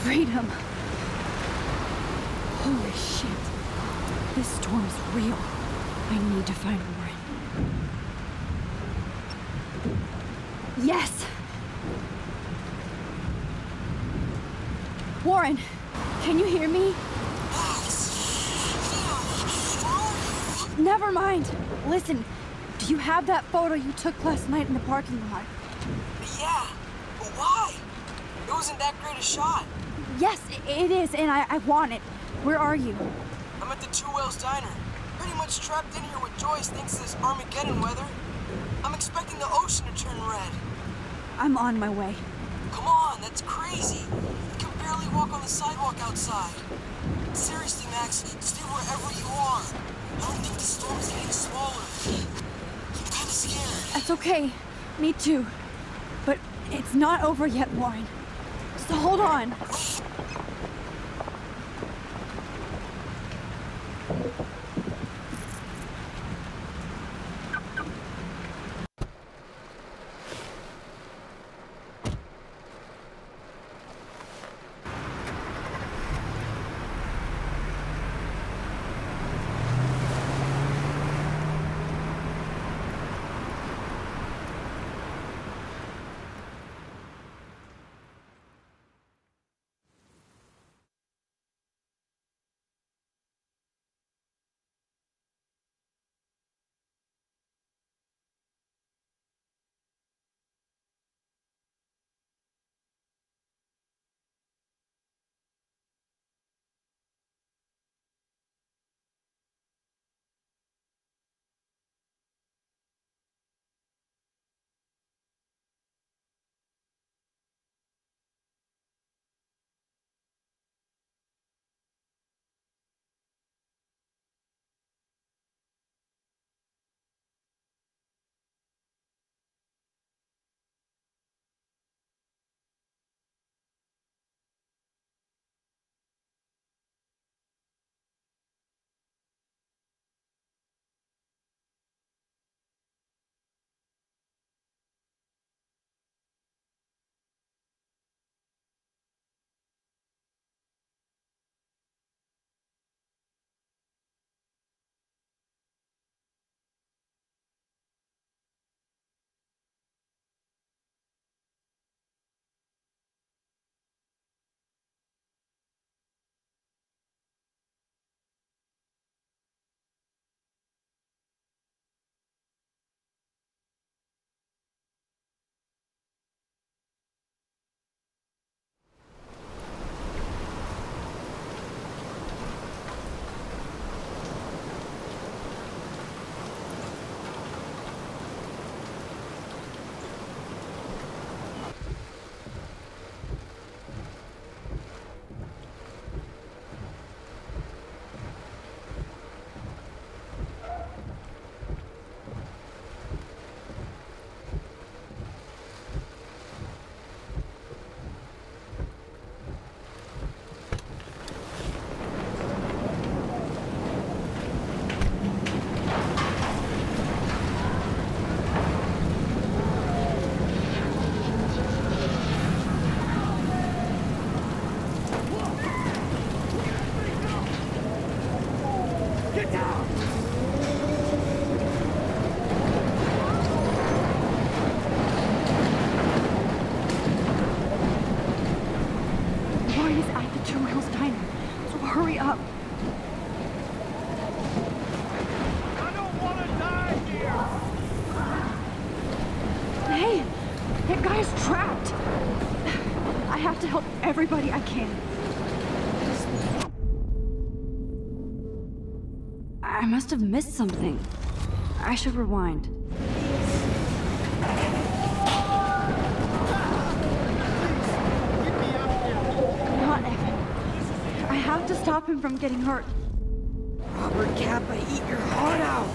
Freedom. Holy shit. This storm is real. I need to find Warren. Yes! Warren, can you hear me? Never mind. Listen, do you have that photo you took last night in the parking lot? Yeah, but why? It wasn't that great a shot. Yes, it is, and I want it. Where are you? I'm at the Two Whales Diner. Pretty much trapped in here with Joyce thanks to this Armageddon weather. I'm expecting the ocean to turn red. I'm on my way. Come on, that's crazy. You can barely walk on the sidewalk outside. Seriously, Max, stay wherever you are. I don't think the storm is getting smaller. I'm kinda scared. That's okay. Me too. But it's not over yet, Warren. So hold on. Hurry up. I don't want to die here! Hey, that guy's trapped. I have to help everybody I can. I must have missed something. I should rewind. Come on, Evan. I have to stop him from getting hurt. Robert Kappa, eat your heart out!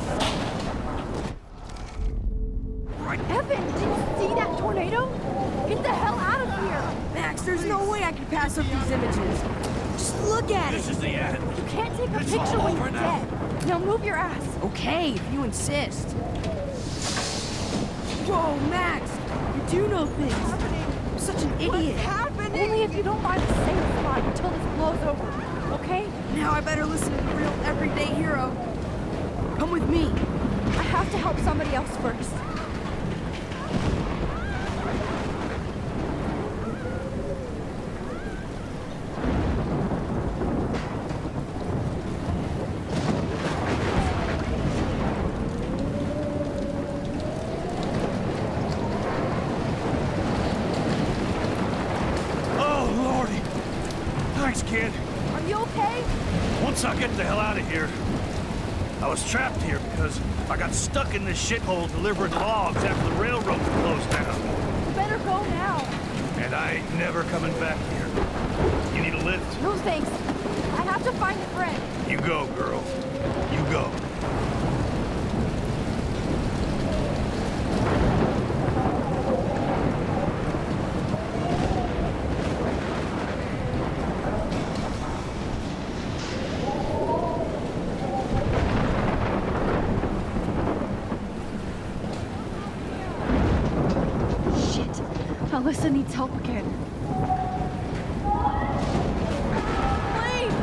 Evan, did you see that tornado? Get the hell out of here! Max, there's no way I can pass up these images. Just look at This it! is the end. You can't take a It's picture all when over you're now. dead. Now move your ass. Okay, if you insist. Whoa, Max! You do know things! I'm such an idiot! Only if you don't find a safe spot until this blows over, okay? Now I better listen to the real everyday hero. Come with me. I have to help somebody else first. Oh, Lordy. Thanks, kid. Are you okay? Once I get the hell out of here, I was trapped here because I got stuck in this shithole delivering logs after the railroad closed down. You better go now. And I ain't never coming back here. You need a lift? No thanks. I have to find a friend. You go, girl. You go. Shit. Alyssa needs help again. Please!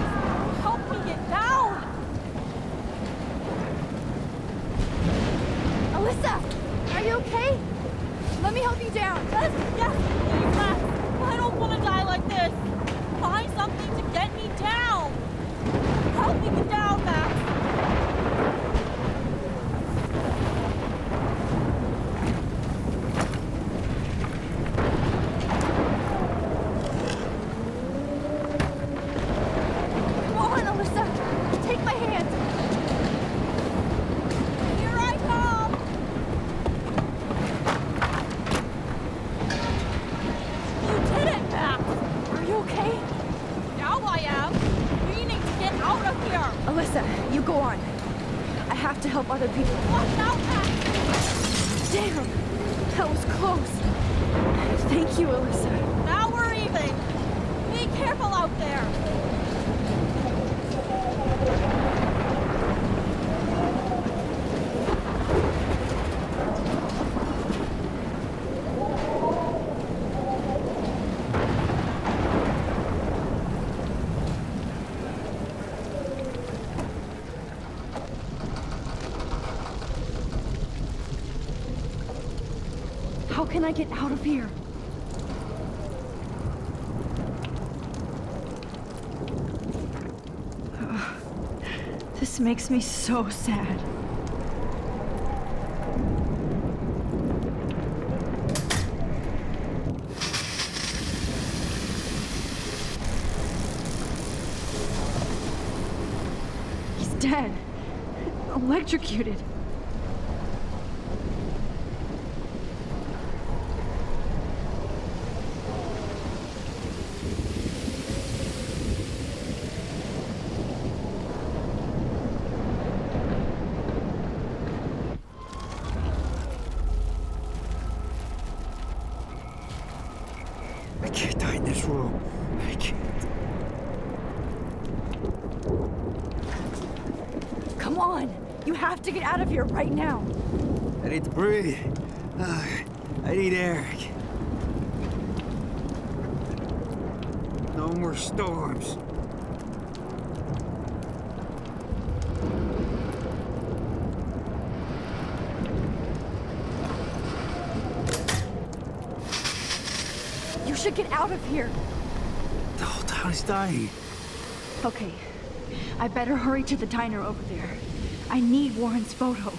Help me get down! Alyssa! Are you okay? Let me help you down. Yes, please, Max. I don't want to die like this. Find something to get me down. Help me get down, Max. Come on, Alyssa. Take my hand. Here I come. You did it, Max. Are you okay? Now I am. We need to get out of here. Alyssa, you go on. I have to help other people. Watch out, Max. Damn! That was close. Thank you, Alyssa. Now we're even. Be careful out there. How can I get out of here? This makes me so sad. He's dead. Electrocuted. I can't die in this room. I can't. Come on! You have to get out of here right now! I need to breathe. I need air. No more storms. You should get out of here! The whole town is dying. Okay, I better hurry to the diner over there. I need Warren's photo.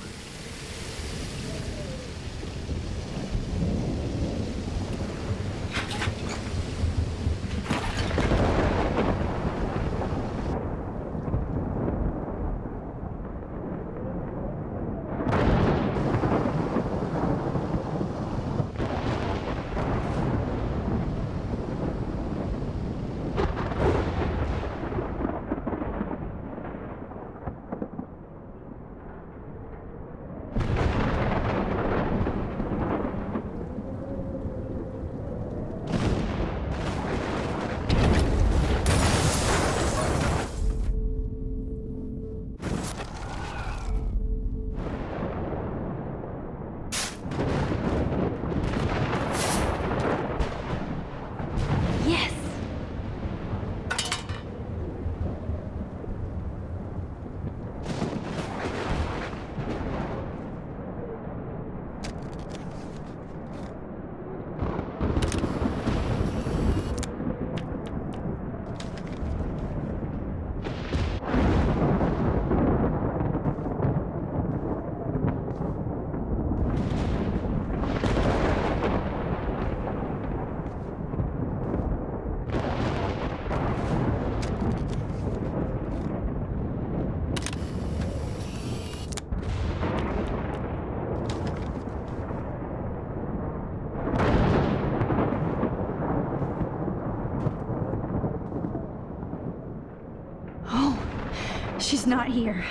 She's not here.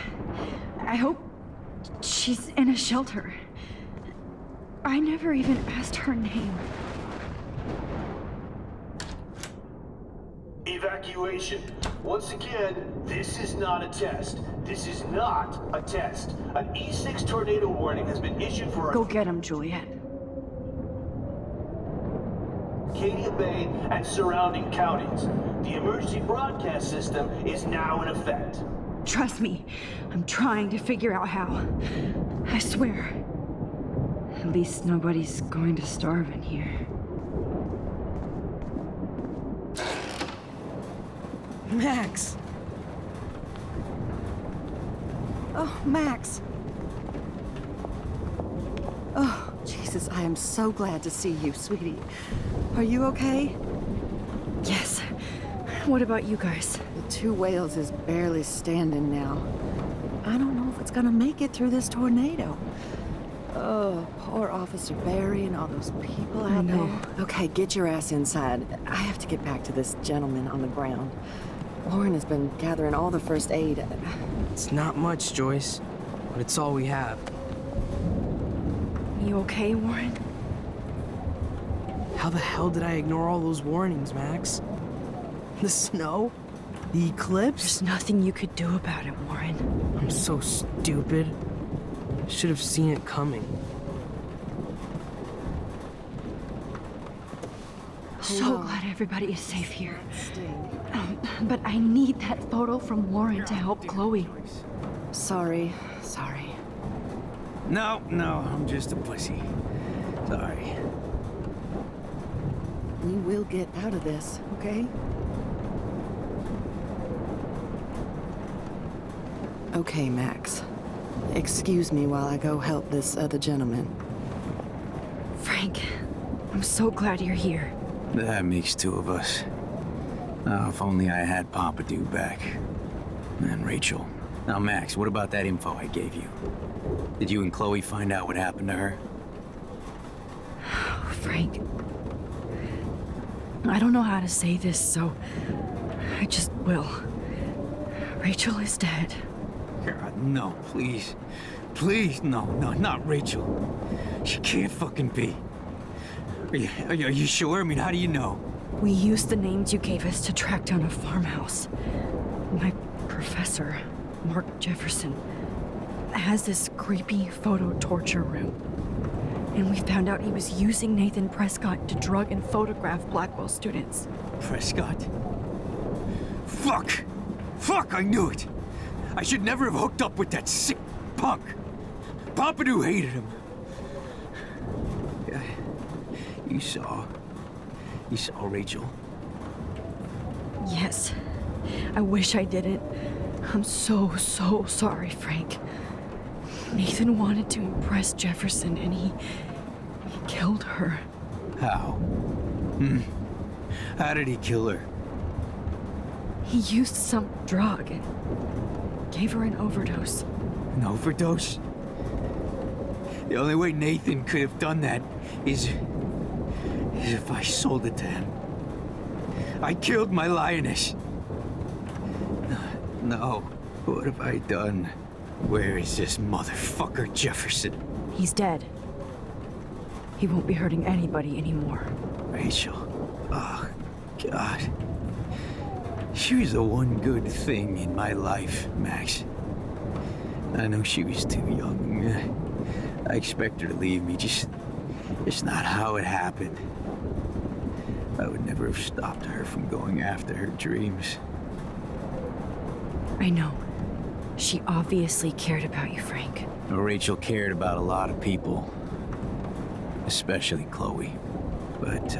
I hope she's in a shelter. I never even asked her name. Evacuation. Once again, this is not a test. This is not a test. An E6 tornado warning has been issued for... Go get him, Juliet. Acadia Bay and surrounding counties. The emergency broadcast system is now in effect. Trust me, I'm trying to figure out how. I swear. At least nobody's going to starve in here. Max! Oh, Max! Oh, Jesus, I am so glad to see you, sweetie. Are you okay? Yes. What about you guys? The Two Whales is barely standing now. I don't know if it's gonna make it through this tornado. Oh, poor Officer Barry and all those people out there. Okay, get your ass inside. I have to get back to this gentleman on the ground. Warren has been gathering all the first aid. It's not much, Joyce, but it's all we have. You okay, Warren? How the hell did I ignore all those warnings, Max? The snow? The eclipse? There's nothing you could do about it, Warren. I'm so stupid. I should have seen it coming. So glad everybody is safe here. But I need that photo from Warren to help Chloe. Sorry. No, I'm just a pussy. Sorry. We will get out of this, okay? Okay, Max. Excuse me while I go help this other gentleman. Frank, I'm so glad you're here. That makes two of us. Oh, if only I had Pompidou back. And Rachel. Now, Max, what about that info I gave you? Did you and Chloe find out what happened to her? Frank, I don't know how to say this, so I just will. Rachel is dead. God, no, please. Please, no, not Rachel. She can't fucking be. Are you sure? I mean, how do you know? We used the names you gave us to track down a farmhouse. My professor, Mark Jefferson, has this creepy photo torture room. And we found out he was using Nathan Prescott to drug and photograph Blackwell students. Prescott? Fuck! Fuck, I knew it! I should never have hooked up with that sick punk! Pompidou hated him. Yeah, you saw Rachel? Yes. I wish I didn't. I'm so sorry, Frank. Nathan wanted to impress Jefferson, and he killed her. How? How did he kill her? He used some drug and gave her an overdose. An overdose? The only way Nathan could have done that is if I sold it to him. I killed my lioness. No, what have I done? Where is this motherfucker Jefferson? He's dead. He won't be hurting anybody anymore. Rachel. Oh, God. She was the one good thing in my life, Max. I know she was too young. I expect her to leave me, just not how it happened. I would never have stopped her from going after her dreams. I know. She obviously cared about you, Frank. Rachel cared about a lot of people. Especially Chloe. But,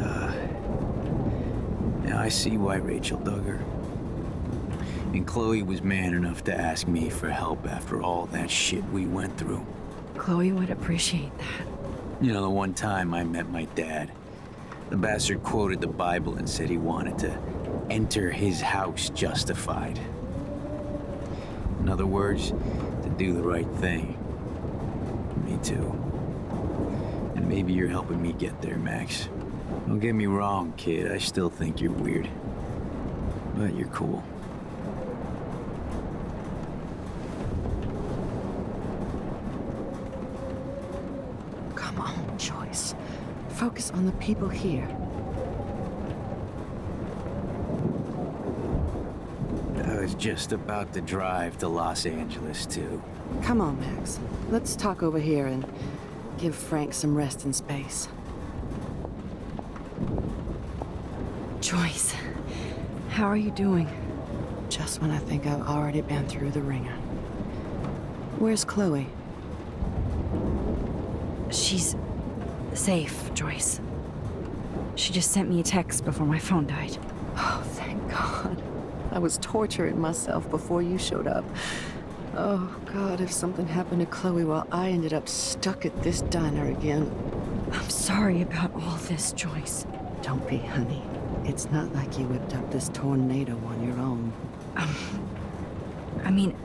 now I see why Rachel dug her. And Chloe was man enough to ask me for help after all that shit we went through. Chloe would appreciate that. You know, the one time I met my dad, the bastard quoted the Bible and said he wanted to enter his house justified. In other words, to do the right thing. Me too. And maybe you're helping me get there, Max. Don't get me wrong, kid. I still think you're weird. But you're cool. Come on, Joyce. Focus on the people here. I was just about to drive to Los Angeles, too. Come on, Max. Let's talk over here and give Frank some rest and space. Joyce, how are you doing? Just when I think I've already been through the ringer. Where's Chloe? She's safe, Joyce. She just sent me a text before my phone died. Oh, thank God. I was torturing myself before you showed up. Oh, God, if something happened to Chloe while I ended up stuck at this diner again. I'm sorry about all this, Joyce. Don't be, honey. It's not like you whipped up this tornado on your own. I mean,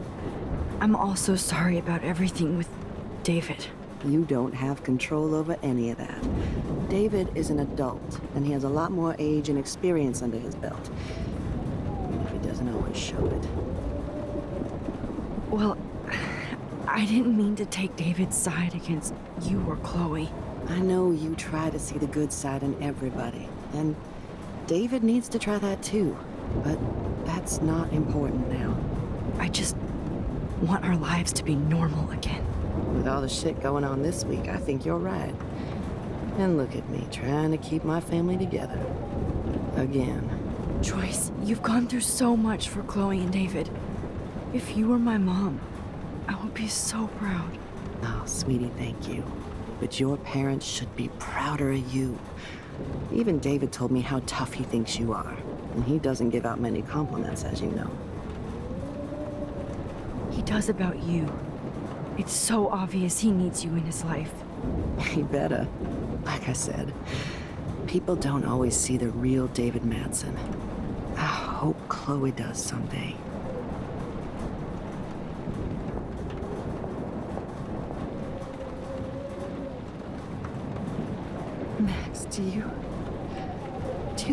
I'm also sorry about everything with David. You don't have control over any of that. David is an adult, and he has a lot more age and experience under his belt. Even if he doesn't always show it. Well, I didn't mean to take David's side against you or Chloe. I know you try to see the good side in everybody, and David needs to try that too, but that's not important now. I just want our lives to be normal again. With all the shit going on this week, I think you're right. And look at me, trying to keep my family together. Again. Joyce, you've gone through so much for Chloe and David. If you were my mom, I would be so proud. Oh, sweetie, thank you. But your parents should be prouder of you. Even David told me how tough he thinks you are. And he doesn't give out many compliments, as you know. He does about you. It's so obvious he needs you in his life. He better. Like I said, people don't always see the real David Madsen. I hope Chloe does someday. Max, do you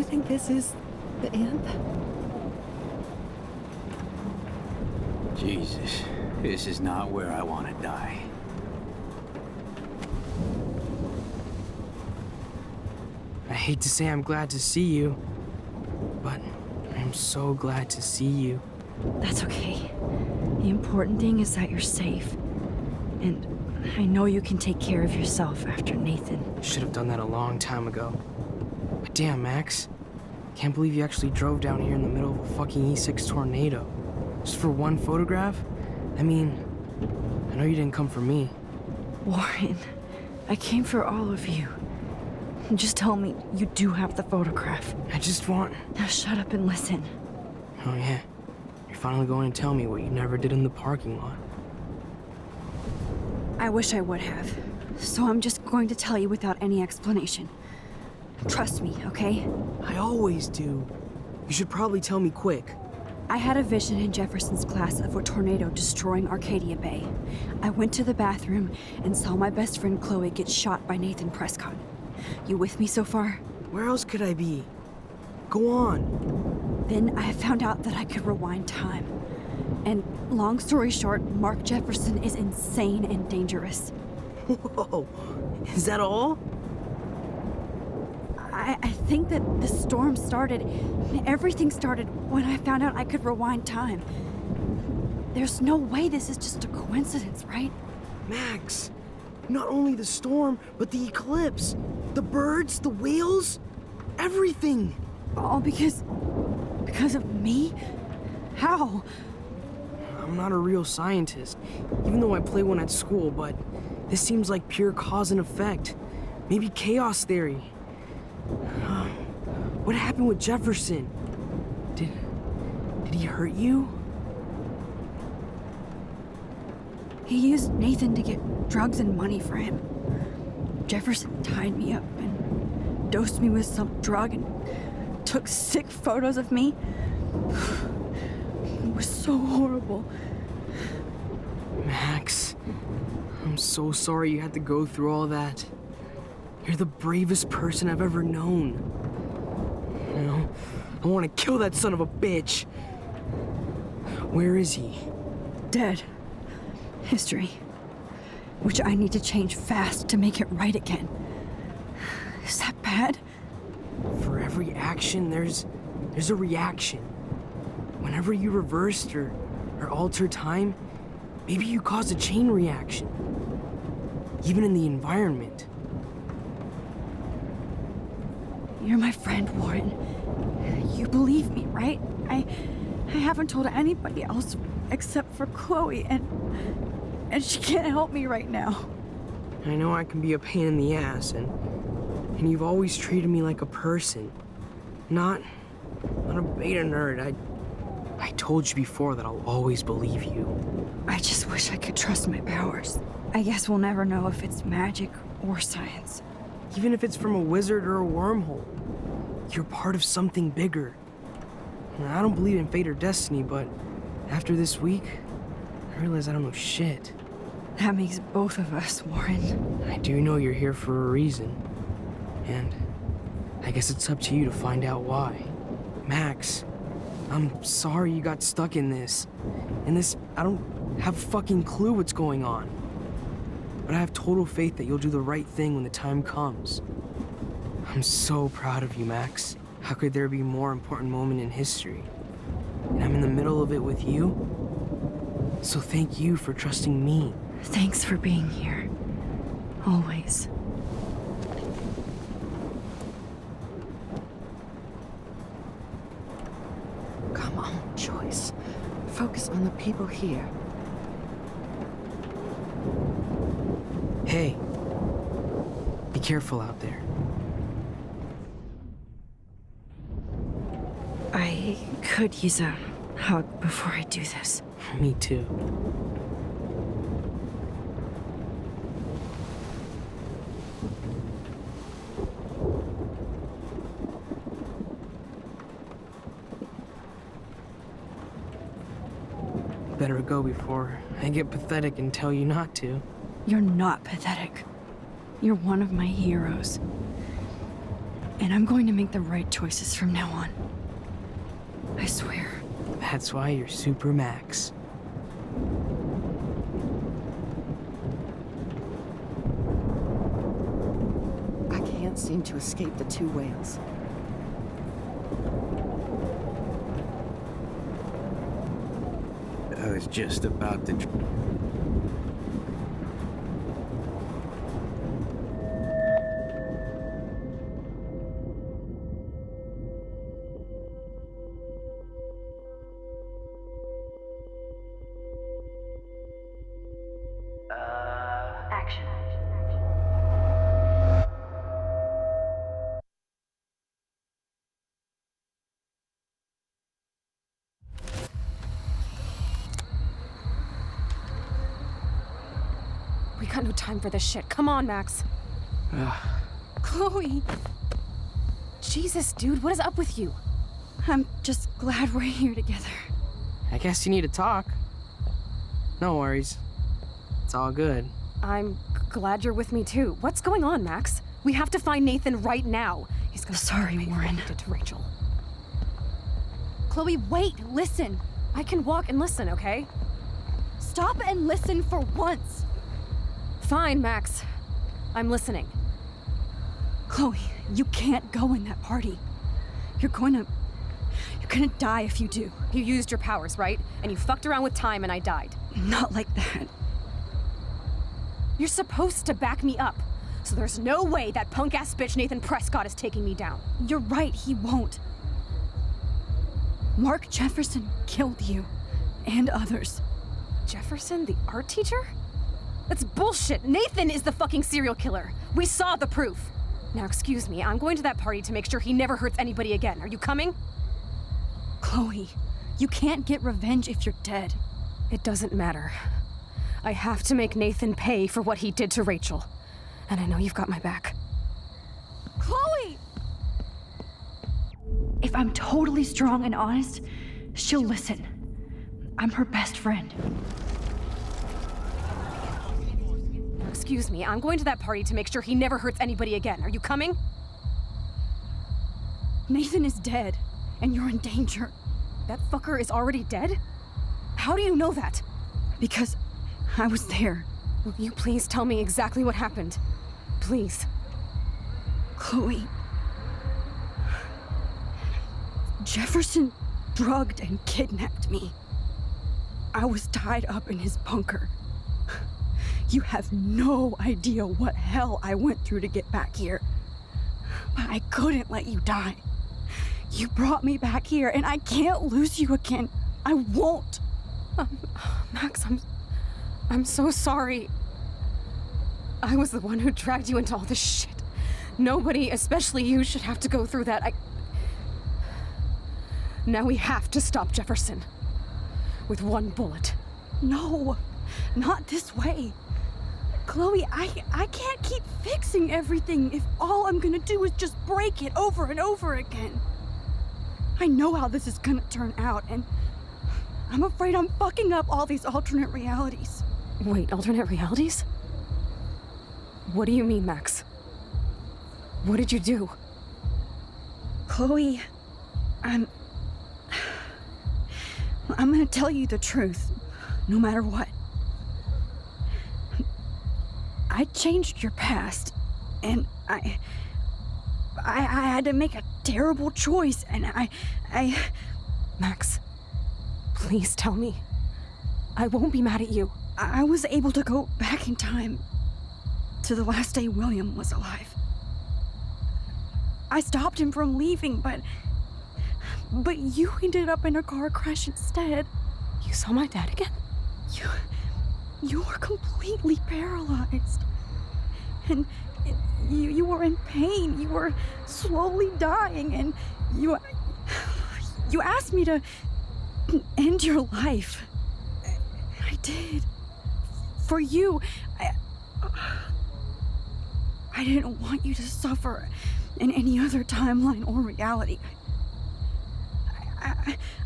think this is the end? Jesus, this is not where I want to die. I hate to say I'm glad to see you, but I'm so glad to see you. That's okay. The important thing is that you're safe. And I know you can take care of yourself after Nathan. Should have done that a long time ago. But damn, Max. Can't believe you actually drove down here in the middle of a fucking E6 tornado. Just for one photograph? I mean, I know you didn't come for me. Warren, I came for all of you. Just tell me you do have the photograph. I just want... Now shut up and listen. Oh yeah, You're finally going to tell me what you never did in the parking lot. I wish I would have. So I'm just going to tell you without any explanation. Trust me, okay? I always do. You should probably tell me quick. I had a vision in Jefferson's class of a tornado destroying Arcadia Bay. I went to the bathroom and saw my best friend Chloe get shot by Nathan Prescott. You with me so far? Where else could I be? Go on. Then I found out that I could rewind time. And long story short, Mark Jefferson is insane and dangerous. Whoa, is that all? I think that the storm started, everything started when I found out I could rewind time. There's no way this is just a coincidence, right? Max, not only the storm, but the eclipse, the birds, the whales, everything. All because of me? How? I'm not a real scientist, even though I play one at school, but this seems like pure cause and effect. Maybe chaos theory. What happened with Jefferson? Did he hurt you? He used Nathan to get drugs and money for him. Jefferson tied me up and dosed me with some drug and took sick photos of me. It was so horrible. Max, I'm so sorry you had to go through all that. You're the bravest person I've ever known. You know, I want to kill that son of a bitch. Where is he? Dead. History. Which I need to change fast to make it right again. Is that bad? For every action, there's a reaction. Whenever you reversed or altered time, maybe you caused a chain reaction. Even in the environment. You're my friend, Warren. You believe me, right? I haven't told anybody else except for Chloe, and she can't help me right now. I know I can be a pain in the ass, and you've always treated me like a person, not a beta nerd. I told you before that I'll always believe you. I just wish I could trust my powers. I guess we'll never know if it's magic or science. Even if it's from a wizard or a wormhole, you're part of something bigger. I don't believe in fate or destiny, but after this week, I realize I don't know shit. That makes both of us, Warren. I do know you're here for a reason. And I guess it's up to you to find out why. Max, I'm sorry you got stuck in this. I don't have a fucking clue what's going on. But I have total faith that you'll do the right thing when the time comes. I'm so proud of you, Max. How could there be a more important moment in history? And I'm in the middle of it with you. So thank you for trusting me. Thanks for being here. Always. Come on, Joyce. Focus on the people here. Hey, be careful out there. I could use a hug before I do this. Me too. Better go before I get pathetic and tell you not to. You're not pathetic. You're one of my heroes. And I'm going to make the right choices from now on. I swear. That's why you're Super Max. I can't seem to escape the two whales. I was just about to... Action. got no time for this shit. Come on, Max. Chloe! Jesus, dude, what is up with you? I'm just glad we're here together. I guess you need to talk. No worries. It's all good. I'm glad you're with me too. What's going on, Max? We have to find Nathan right now. He's gonna Sorry, Warren. did to Rachel. Chloe, wait, listen. I can walk and listen, okay? Stop and listen for once. Fine, Max. I'm listening. Chloe, you can't go in that party. You're gonna die if you do. You used your powers, right? And you fucked around with time and I died. Not like that. You're supposed to back me up. So there's no way that punk-ass bitch Nathan Prescott is taking me down. You're right, he won't. Mark Jefferson killed you. And others. Jefferson, the art teacher? That's bullshit. Nathan is the fucking serial killer. We saw the proof. Now, excuse me, I'm going to that party to make sure he never hurts anybody again. Are you coming? Chloe, you can't get revenge if you're dead. It doesn't matter. I have to make Nathan pay for what he did to Rachel. And I know you've got my back. Chloe! If I'm totally strong and honest, she'll listen. I'm her best friend. Excuse me, I'm going to that party to make sure he never hurts anybody again. Are you coming? Nathan is dead, and you're in danger. That fucker is already dead? How do you know that? Because I was there. Will you please tell me exactly what happened? Please. Chloe. Jefferson drugged and kidnapped me. I was tied up in his bunker. You have no idea what hell I went through to get back here. But I couldn't let you die. You brought me back here, and I can't lose you again. I won't. Max, I'm so sorry. I was the one who dragged you into all this shit. Nobody, especially you, should have to go through that. Now we have to stop Jefferson. With one bullet. No, not this way. Chloe, I can't keep fixing everything if all I'm gonna do is just break it over and over again. I know how this is gonna turn out, and I'm afraid I'm fucking up all these alternate realities. Wait, alternate realities? What do you mean, Max? What did you do? Chloe, I'm gonna tell you the truth, no matter what. I changed your past, and I had to make a terrible choice, and I... Max, please tell me. I won't be mad at you. I was able to go back in time to the last day William was alive. I stopped him from leaving, but you ended up in a car crash instead. You saw my dad again? You were completely paralyzed. And you were in pain. You were slowly dying, and you asked me to end your life. I did. For you. I didn't want you to suffer in any other timeline or reality.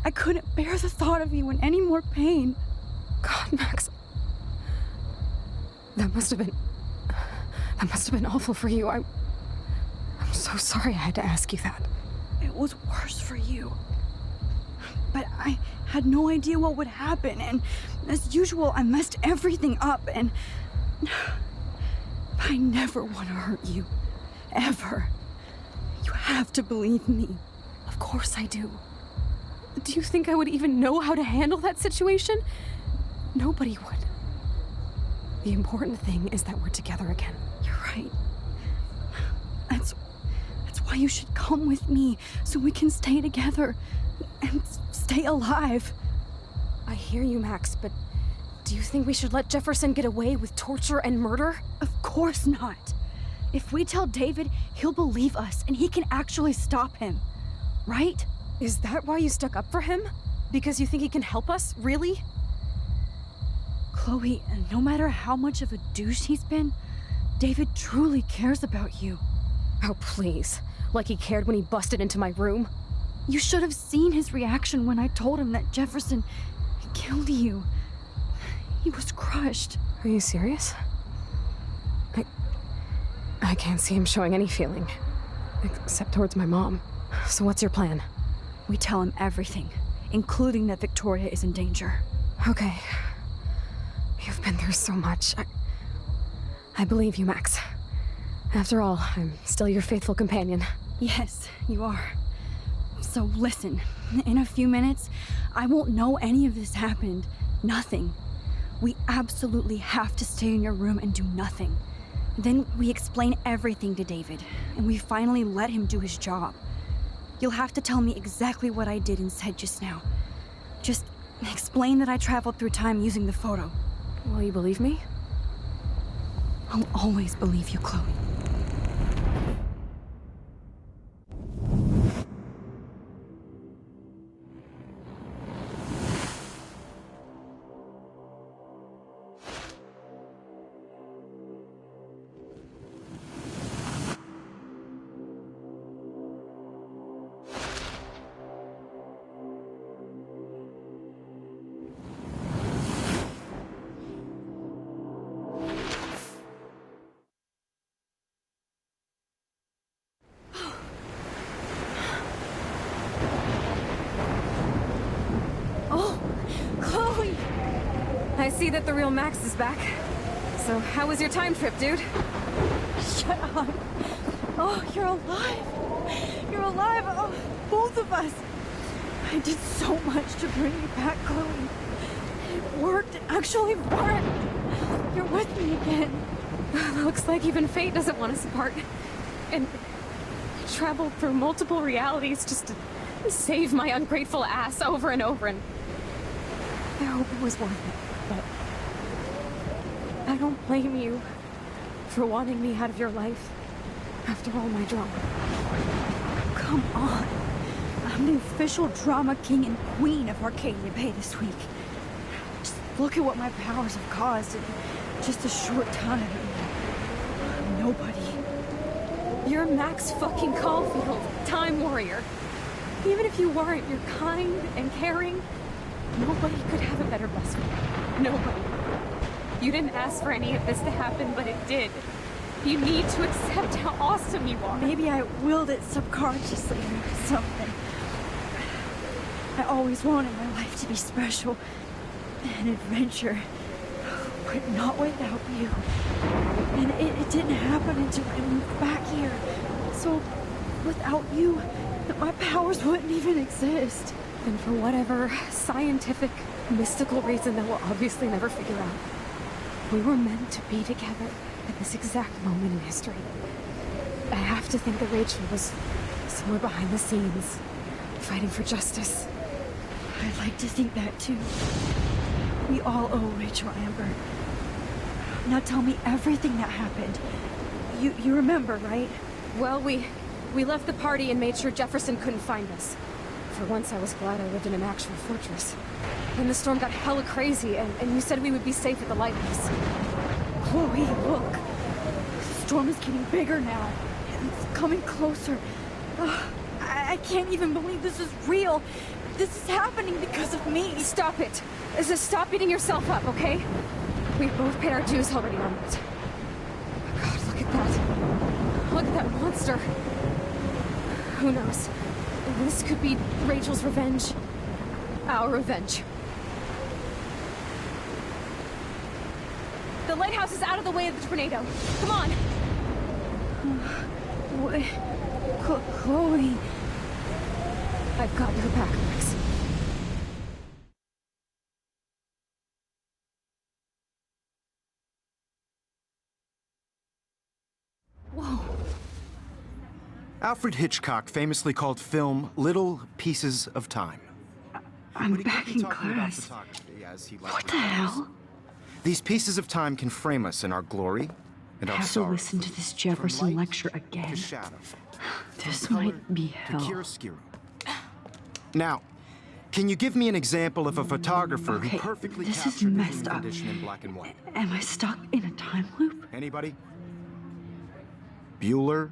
I couldn't bear the thought of you in any more pain. God, Max. That must have been awful for you. I'm so sorry I had to ask you that. It was worse for you. But I had no idea what would happen, and as usual, I messed everything up, and I never want to hurt you. Ever. You have to believe me. Of course I do. Do you think I would even know how to handle that situation? Nobody would. The important thing is that we're together again. You're right. That's why you should come with me, so we can stay together and stay alive. I hear you, Max, but do you think we should let Jefferson get away with torture and murder? Of course not. If we tell David, he'll believe us, and he can actually stop him. Right? Is that why you stuck up for him? Because you think he can help us? Really? Chloe, no matter how much of a douche he's been, David truly cares about you. Oh, please. Like he cared when he busted into my room? You should have seen his reaction when I told him that Jefferson killed you. He was crushed. Are you serious? I can't see him showing any feeling. Except towards my mom. So what's your plan? We tell him everything, including that Victoria is in danger. Okay. You've been through so much. I believe you, Max. After all, I'm still your faithful companion. Yes, you are. So listen, in a few minutes, I won't know any of this happened. Nothing. We absolutely have to stay in your room and do nothing. Then we explain everything to David, and we finally let him do his job. You'll have to tell me exactly what I did and said just now. Just explain that I traveled through time using the photo. Will you believe me? I'll always believe you, Chloe. I see that the real Max is back. So, how was your time trip, dude? Shut up. Oh, you're alive. You're alive. Oh, both of us. I did so much to bring you back, Chloe. It worked. It actually worked. You're with me again. Looks like even fate doesn't want us apart. And I traveled through multiple realities just to save my ungrateful ass over and over, and I hope it was worth it. But I don't blame you for wanting me out of your life after all my drama. Come on. I'm the official drama king and queen of Arcadia Bay this week. Just look at what my powers have caused in just a short time. Nobody. You're Max fucking Caulfield, Time Warrior. Even if you weren't, you're kind and caring. Nobody could have a better best friend. Nobody. You didn't ask for any of this to happen, but it did. You need to accept how awesome you are. Maybe I willed it subconsciously or something. I always wanted my life to be special. An adventure. But not without you. And it didn't happen until I moved back here. So, without you, my powers wouldn't even exist. And for whatever scientific, mystical reason that we'll obviously never figure out, we were meant to be together at this exact moment in history. I have to think that Rachel was somewhere behind the scenes, fighting for justice. I'd like to think that too. We all owe Rachel Amber. Now tell me everything that happened. You remember, right? Well, we left the party and made sure Jefferson couldn't find us. For once, I was glad I lived in an actual fortress. Then the storm got hella crazy, and you said we would be safe at the lighthouse. Chloe, look. The storm is getting bigger now. It's coming closer. I can't even believe this is real. This is happening because of me. Stop it. Just stop beating yourself up, okay? We've both paid our dues already on it. Oh God, look at that. Look at that monster. Who knows? This could be Rachel's revenge. Our revenge. The lighthouse is out of the way of the tornado. Come on! Chloe. I've got your back, Max. Whoa. Alfred Hitchcock famously called film little pieces of time. I'm back in class. What the hell? These pieces of time can frame us in our glory and I our have to sorrow. listen to this Jefferson lecture again. Shadow. This From color might be hell. to chiaroscuro. Now, Can you give me an example of a photographer Okay, who perfectly this is captured the messed human up. condition in black and white? Am I stuck in a time loop? Anybody? Bueller?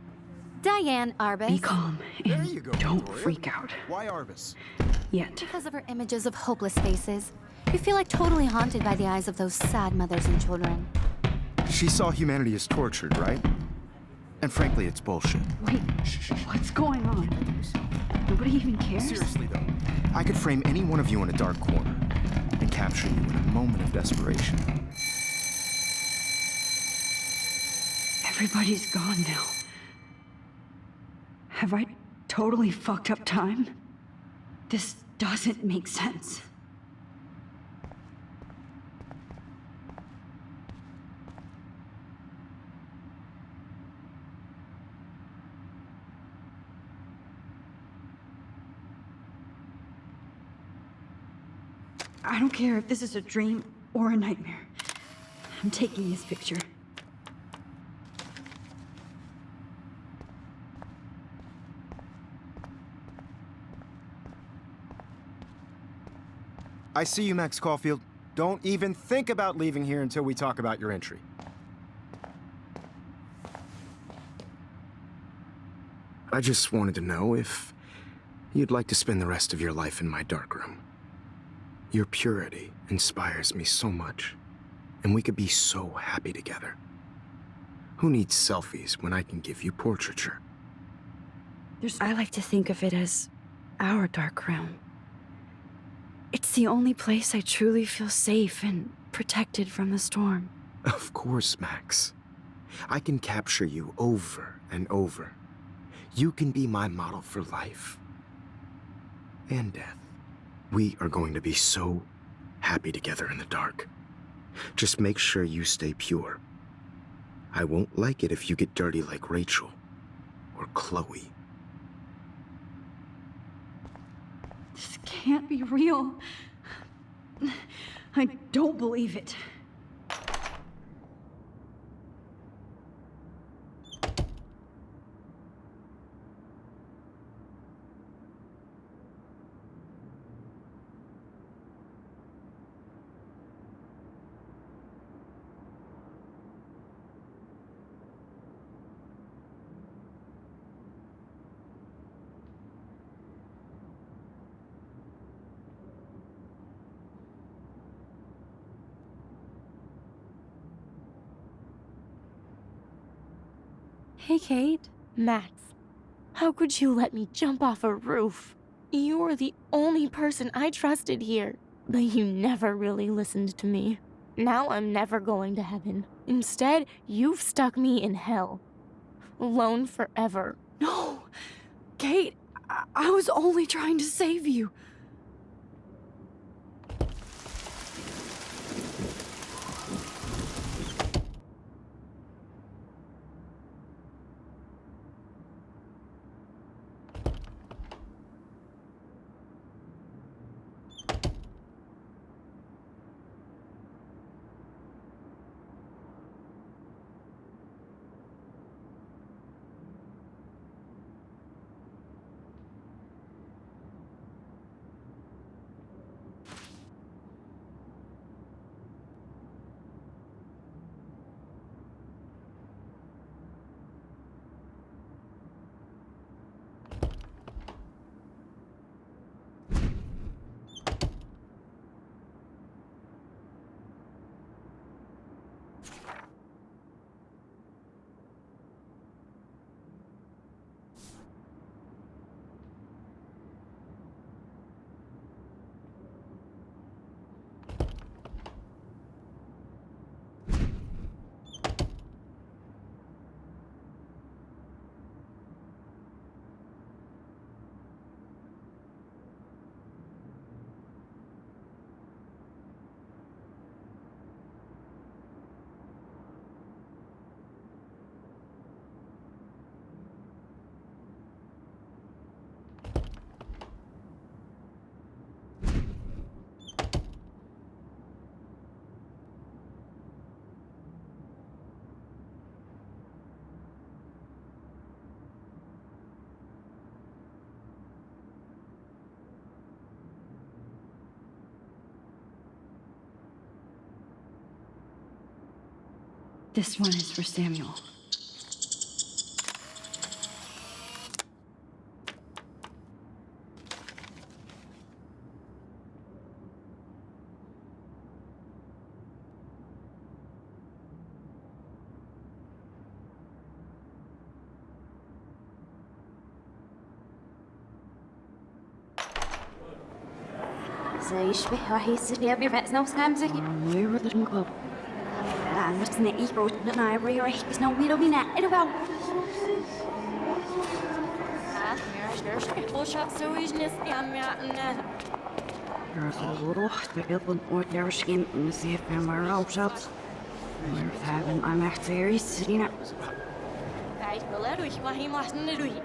Diane Arbus. Be calm There and you go, don't Victoria. freak out. Why Arbus? Yet. Because of her images of hopeless faces, you feel like totally haunted by the eyes of those sad mothers and children. She saw humanity as tortured, right? And frankly, it's bullshit. Wait, what's going on? Nobody even cares? Seriously, though, I could frame any one of you in a dark corner and capture you in a moment of desperation. Everybody's gone now. Have I totally fucked up time? This doesn't make sense. I don't care if this is a dream or a nightmare. I'm taking this picture. I see you, Max Caulfield. Don't even think about leaving here until we talk about your entry. I just wanted to know if you'd like to spend the rest of your life in my darkroom. Your purity inspires me so much, and we could be so happy together. Who needs selfies when I can give you portraiture? I like to think of it as our dark room. It's the only place I truly feel safe and protected from the storm. Of course, Max. I can capture you over and over. You can be my model for life and death. We are going to be so happy together in the dark. Just make sure you stay pure. I won't like it if you get dirty like Rachel or Chloe. This can't be real. I don't believe it. Hey, Kate. Max, how could you let me jump off a roof? You were the only person I trusted here, but you never really listened to me. Now I'm never going to heaven. Instead, you've stuck me in hell. Alone forever. No! Kate, I was only trying to save you. This one is for Samuel. Zeg, waar is het? Heb je vet snel schaamzig? Nu wordt het een klop. Dat is niet goed. Dat nou weer echt is nou weer op je nek. Het wel. Er is een rocht, ik heb een ooit daar skin en ze heeft me maar op zat. Maar we hebben aan echt series, Sina. Kijk, wel doe je maar helemaal niet doe je.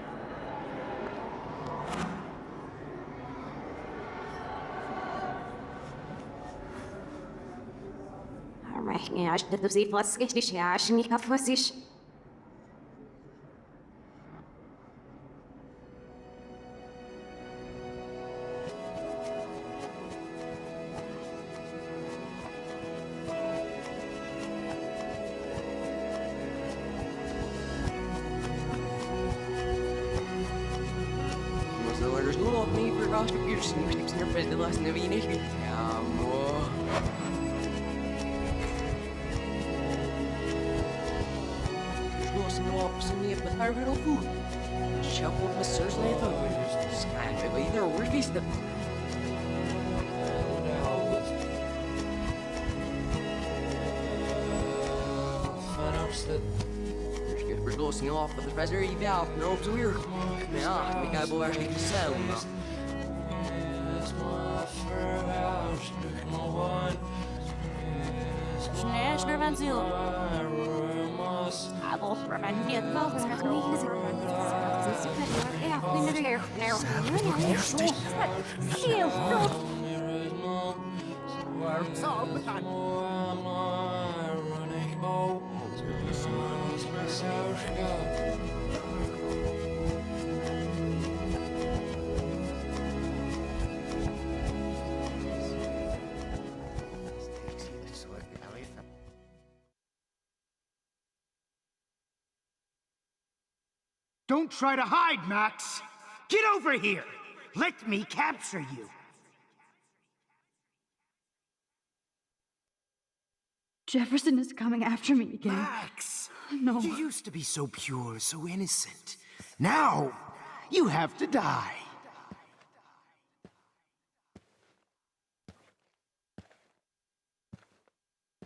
Ja, ich das sieht was richtig ja, ich nicht auf was ich. Er is nog wat meer voor als je eerst niet meer vet de laatste week. Ja, mooi. Som ni behöver och bo. Köp bort med sörsläta. Skräp vidare och visst det. Skip verslåsning av för professor i världen och så vidare. Ja, vi kan bara skicka selma. Snäsner ventil. Abel, prevent niet wel. Don't try to hide, Max! Get over here! Let me capture you! Jefferson is coming after me again. Max! No. You used to be so pure, so innocent. Now, you have to die.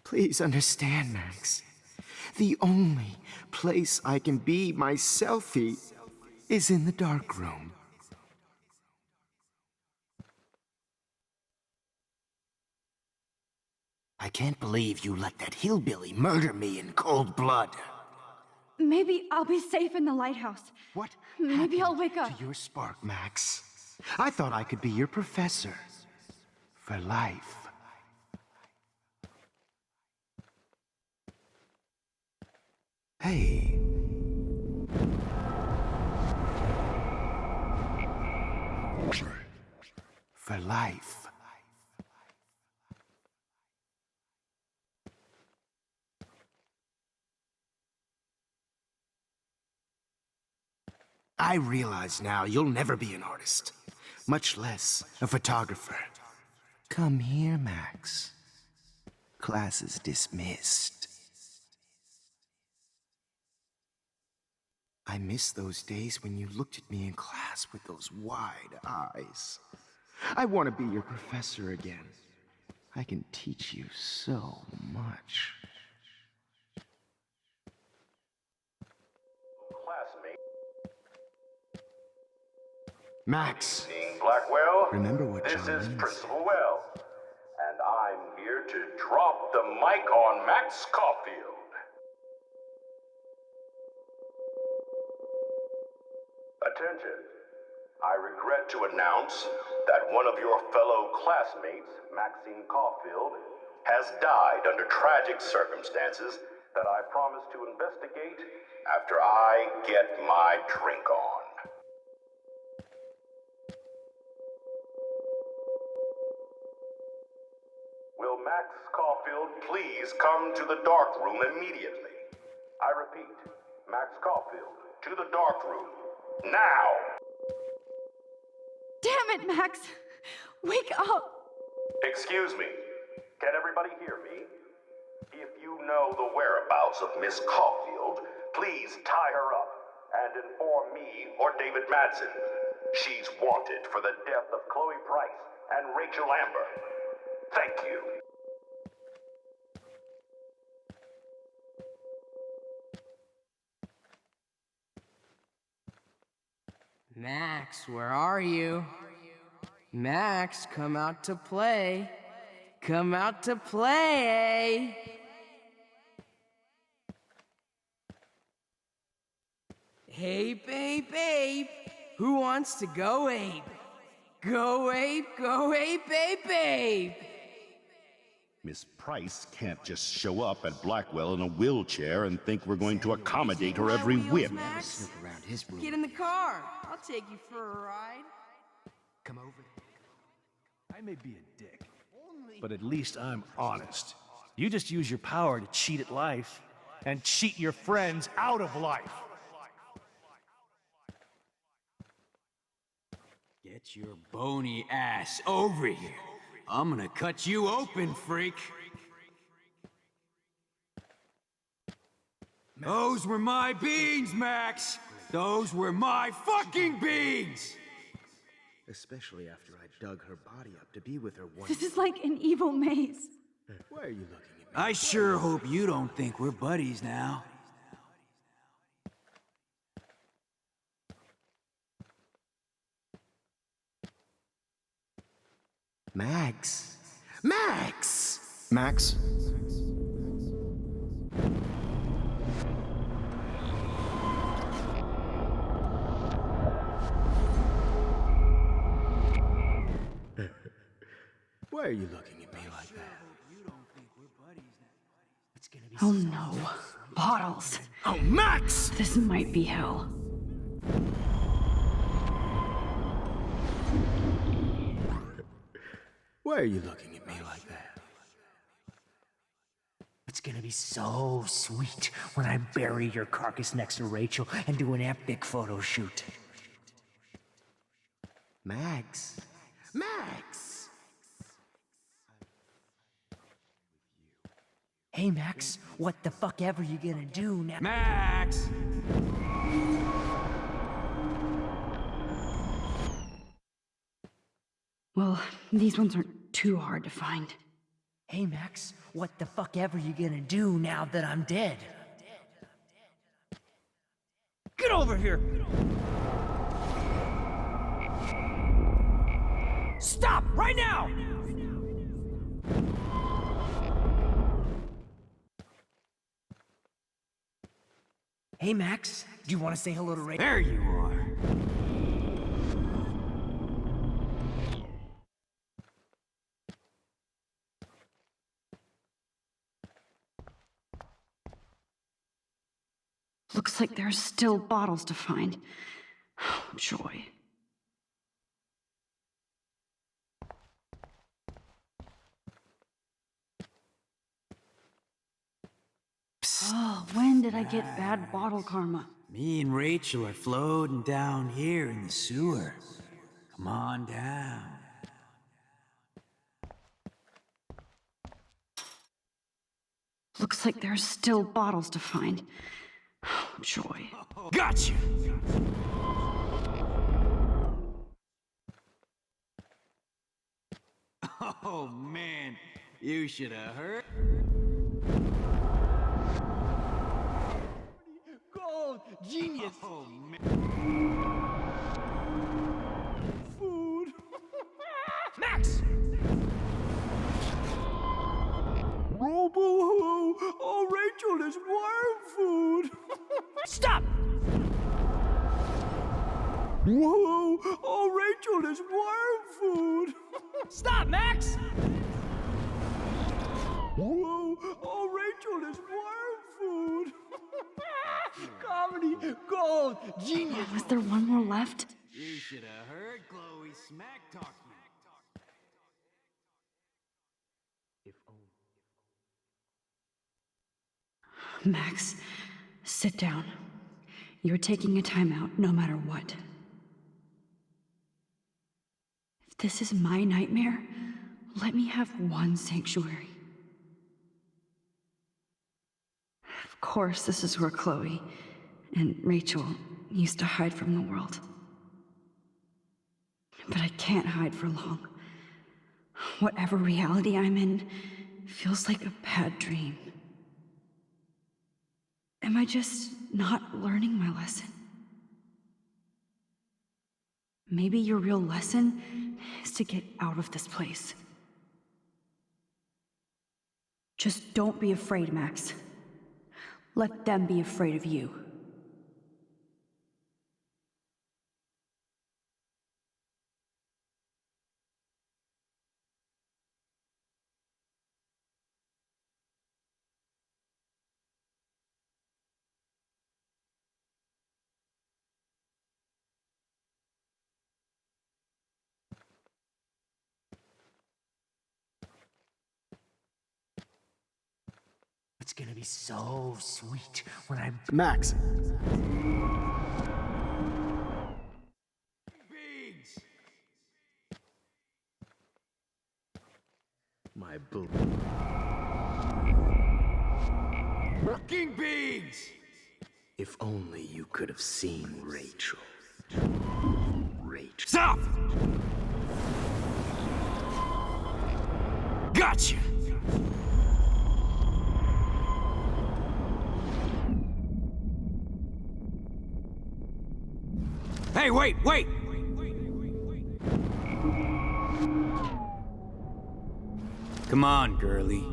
Please understand, Max. The only place I can be myself is in the dark room. I can't believe you let that hillbilly murder me in cold blood. Maybe I'll be safe in the lighthouse. What? Maybe I'll wake up. To your spark, Max. I thought I could be your professor. For life. Hey. For life. I realize now you'll never be an artist, much less a photographer. Come here, Max. Class is dismissed. I miss those days when you looked at me in class with those wide eyes. I want to be your professor again. I can teach you so much. Classmate. Max, Blackwell. remember what This John is means. Principal Wells, and I'm here to drop the mic on Max Caulfield. Attention. I regret to announce that one of your fellow classmates, Maxine Caulfield, has died under tragic circumstances that I promise to investigate after I get my drink on. Will Max Caulfield please come to the dark room immediately? repeat, Max Caulfield, to the dark room. Now! Damn it, Max! Wake up! Excuse me. Can everybody hear me? If you know the whereabouts of Miss Caulfield, please tie her up and inform me or David Madsen. She's wanted for the death of Chloe Price and Rachel Amber. Thank you. Max, where are you? Max, come out to play. Come out to play. Hey, babe. Who wants to go ape? Go ape, babe. Miss Price can't just show up at Blackwell in a wheelchair and think we're going to accommodate her every whim. Max, get in the car. I'll take you for a ride. Come over. I may be a dick, but at least I'm honest. You just use your power to cheat at life and cheat your friends out of life. Get your bony ass over here. I'm gonna cut you open, freak. Those were my beans, Max. Those were my fucking beans. Especially after I dug her body up to be with her one. This is like an evil maze. Why are you looking at me? I sure hope you don't think we're buddies now. Max. Max! Max? Why are you looking at me like that? Oh no. Bottles. Oh, Max! This might be hell. Why are you looking at me like that? It's gonna be so sweet when I bury your carcass next to Rachel and do an epic photo shoot. Max. Max! Hey, Max, what the fuck ever you gonna do now? Max! Well, these ones aren't too hard to find. Hey, Max, what the fuck ever you gonna do now that I'm dead? Get over here! Stop right now! Hey, Max, do you want to say hello to Rachel? There you are. Looks like there's still bottles to find. Oh, joy. Oh, when did I get bad bottle karma? Me and Rachel are floating down here in the sewer. Come on down. Looks like there's still bottles to find. Oh, joy. Gotcha! Oh, man. You should have heard. Gold! Genius! Oh, man. Food! Max! Oh, boo-hoo! Oh, Rachel is worm food! Stop! Whoa! Oh, Rachel is worm food! Stop, Max! Whoa! Oh, Rachel is worm food! Comedy gold! Genius! Was there one more left? You should have heard Chloe smack talk me. Max, Sit down. You're taking a timeout no matter what. If this is my nightmare, let me have one sanctuary. Of course, this is where Chloe and Rachel used to hide from the world. But I can't hide for long. Whatever reality I'm in feels like a bad dream. Am I just not learning my lesson? Maybe your real lesson is to get out of this place. Just don't be afraid, Max. Let them be afraid of you. It's gonna be so sweet when I... Max! My boo. King beans! If only you could have seen Rachel. Rachel. Stop! Gotcha! Hey, wait! Come on, girlie.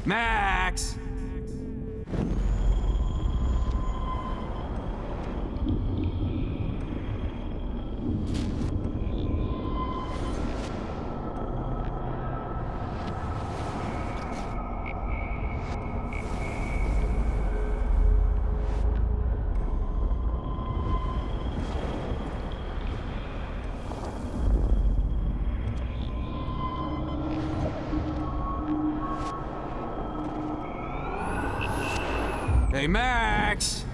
Max! Hey, Max!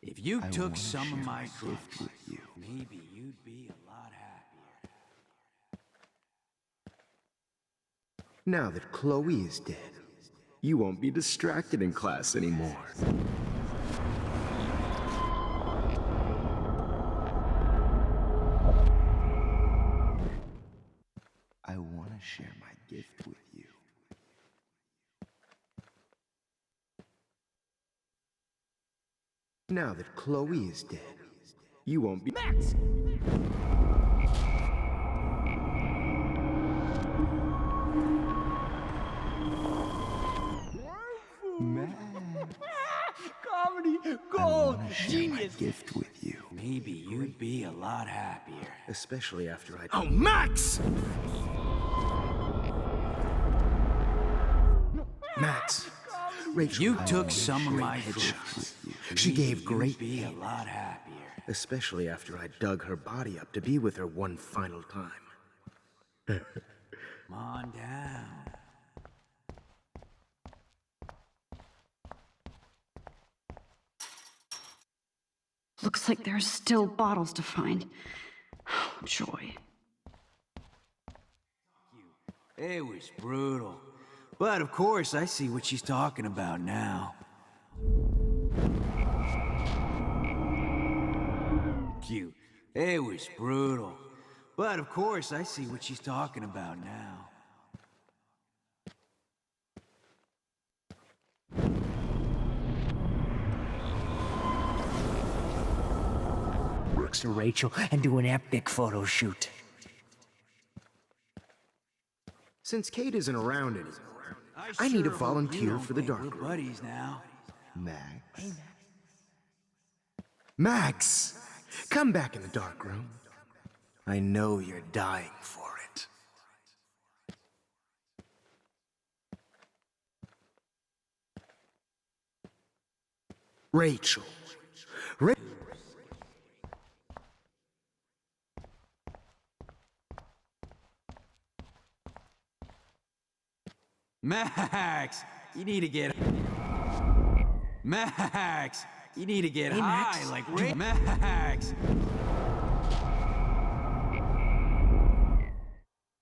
If you took some of my gift with you, maybe you'd be a lot happier. Now that Chloe is dead, you won't be distracted in class anymore. I want to share my gift with you. Now that Chloe is dead, you won't be— Max! Comedy gold, genius. Gift with you. Maybe you'd be a lot happier. Especially after I— Oh, Max! Max! Rachel, You took some of my gift with you. She gave great You'd be a pain. lot happier. Especially after I dug her body up to be with her one final time. Come on down. Looks like there's still bottles to find. Oh, joy. It was brutal. But of course, I see what she's talking about now. Cute. It was brutal. But of course, I see what she's talking about now. Next to Rachel and do an epic photo shoot. Since Kate isn't around anymore, I need a volunteer for the dark We're room. buddies now. Max. Max! Come back in the dark room. I know you're dying for it. Rachel. Max, you need to get... Max, you need to get Hey, high Max. like Max.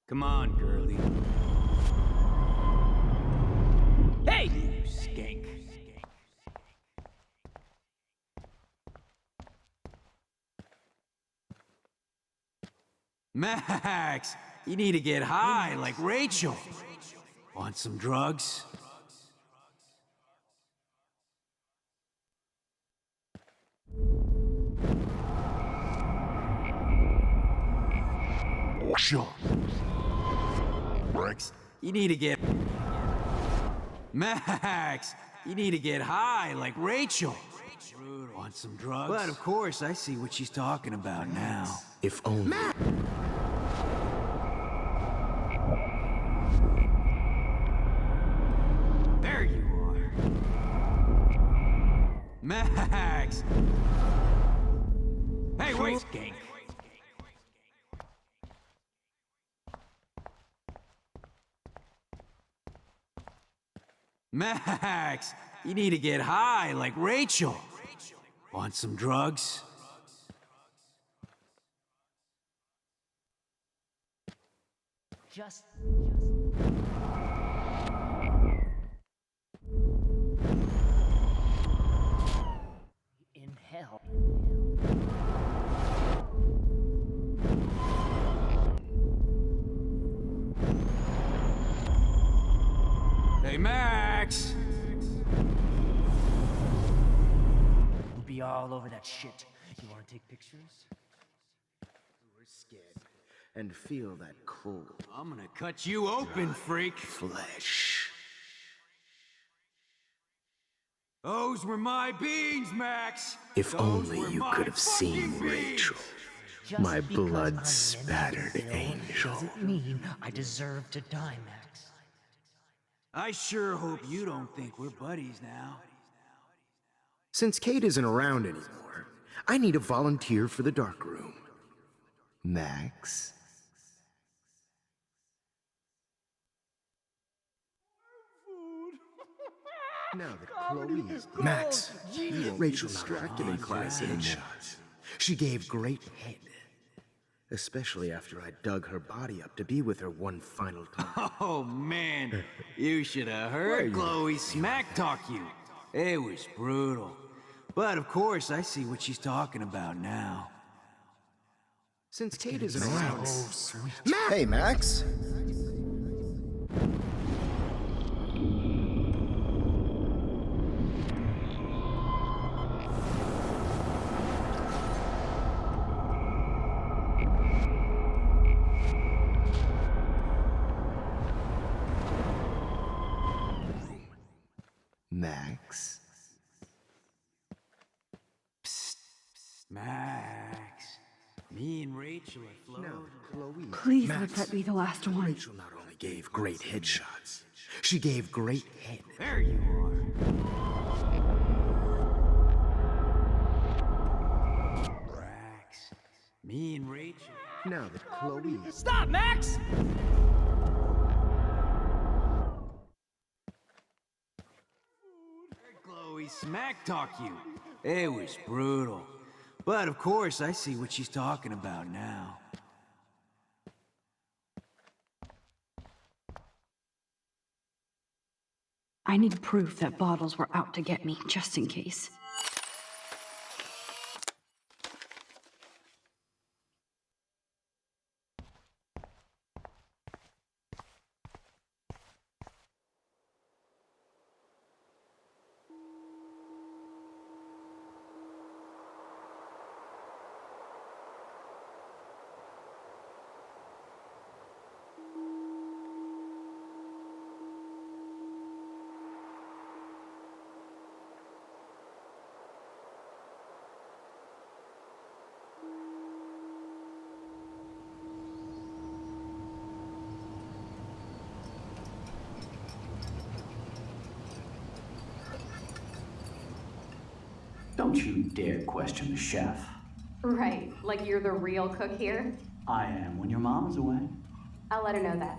Come on, girlie. Hey! You skank. Max, you need to get high like Rachel. Want some drugs? Sure. Max, you need to get... Max, you need to get high like Rachel. Want some drugs? But of course, I see what she's talking about now. If only. There you are. Max! Hey, wait! Skank. Max! You need to get high like Rachel. Want some drugs? Just... in hell. Hey, Max! We'll be all over that shit. You wanna take pictures? We're scared. And feel that cold I'm gonna cut you open, freak. Flesh. Those were my beans, Max! If Those only were you my could have seen fucking beans. Rachel. Just My because I'm blood-spattered mentally ill angel. doesn't mean I deserve to die, Max. I sure hope you don't think we're buddies now. Since Kate isn't around anymore, I need a volunteer for the dark room. Max? now that Chloe is dead. Max, Rachel not distracted only in class gave anymore. headshots. She gave great head. Especially after I dug her body up to be with her one final time. Oh man, you should have heard Chloe smack talk you. It was brutal. But of course, I see what she's talking about now. Since Kate isn't around. Hey, Max. Max? Max, me and Rachel are floating. Chloe. Please Max, let that be the last one. Rachel not only gave great headshots, she gave great head. There you are. Max, me and Rachel. Now that Chloe is... Stop, Max! Chloe smack talk you. It was brutal. But of course, I see what she's talking about now. I need proof that bottles were out to get me, just in case. Don't you dare question the chef. Right, like you're the real cook here? I am when your mom's away. I'll let her know that.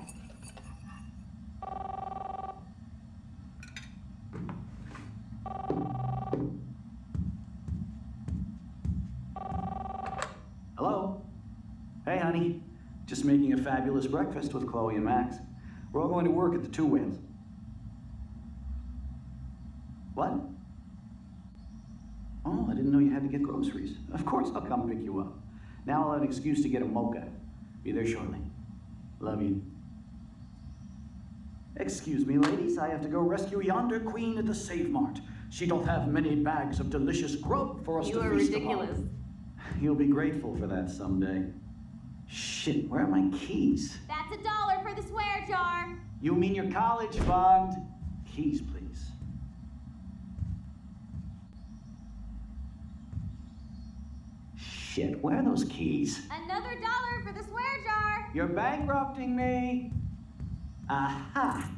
Hello? Hey, honey. Just making a fabulous breakfast with Chloe and Max. We're all going to work at the Two Whales. What? Oh, I didn't know you had to get groceries. Of course I'll come pick you up. Now I'll have an excuse to get a mocha. Be there shortly. Love you. Excuse me, ladies. I have to go rescue yonder queen at the Save Mart. She doth have many bags of delicious grub for us to feast upon. You are ridiculous. You'll be grateful for that someday. Shit, where are my keys? That's $1 for the swear jar. You mean your college fund? Keys, please. Shit, where are those keys? Another $1 for the swear jar. You're bankrupting me. Aha!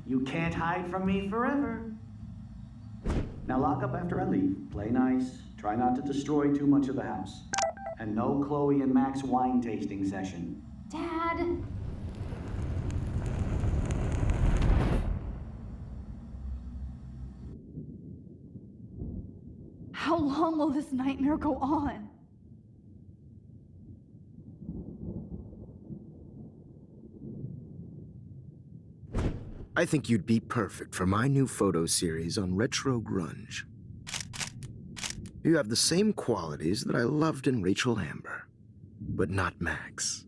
You can't hide from me forever. Now lock up after I leave. Play nice. Try not to destroy too much of the house. And no Chloe and Max wine tasting session. Dad. How long will this nightmare go on? I think you'd be perfect for my new photo series on retro grunge. You have the same qualities that I loved in Rachel Amber, but not Max.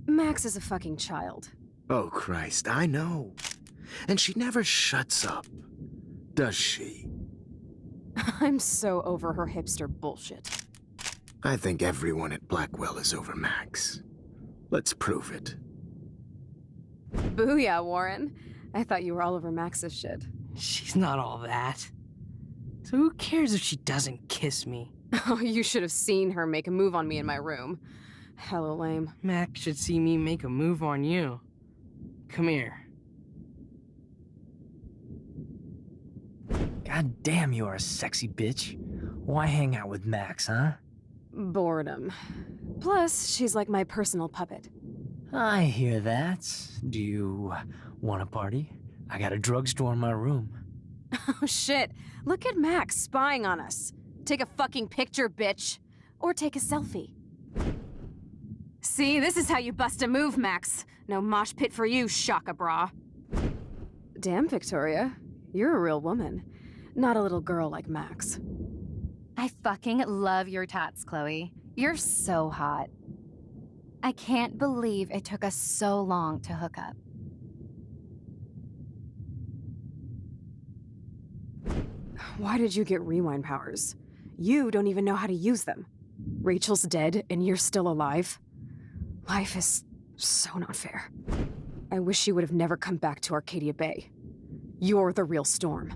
Max is a fucking child. Oh, Christ, I know. And she never shuts up, does she? I'm so over her hipster bullshit. I think everyone at Blackwell is over Max. Let's prove it. Booyah, Warren. I thought you were all over Max's shit. She's not all that. So who cares if she doesn't kiss me? Oh, you should have seen her make a move on me in my room. Hella lame. Max should see me make a move on you. Come here. God damn, you are a sexy bitch. Why hang out with Max, huh? Boredom. Plus, she's like my personal puppet. I hear that. Do you want a party? I got a drugstore in my room. Oh shit, look at Max spying on us. Take a fucking picture, bitch. Or take a selfie. See, this is how you bust a move, Max. No mosh pit for you, Shaka Bra. Damn, Victoria. You're a real woman. Not a little girl like Max. I fucking love your tats, Chloe. You're so hot. I can't believe it took us so long to hook up. Why did you get rewind powers? You don't even know how to use them. Rachel's dead and you're still alive. Life is so not fair. I wish you would have never come back to Arcadia Bay. You're the real Storm.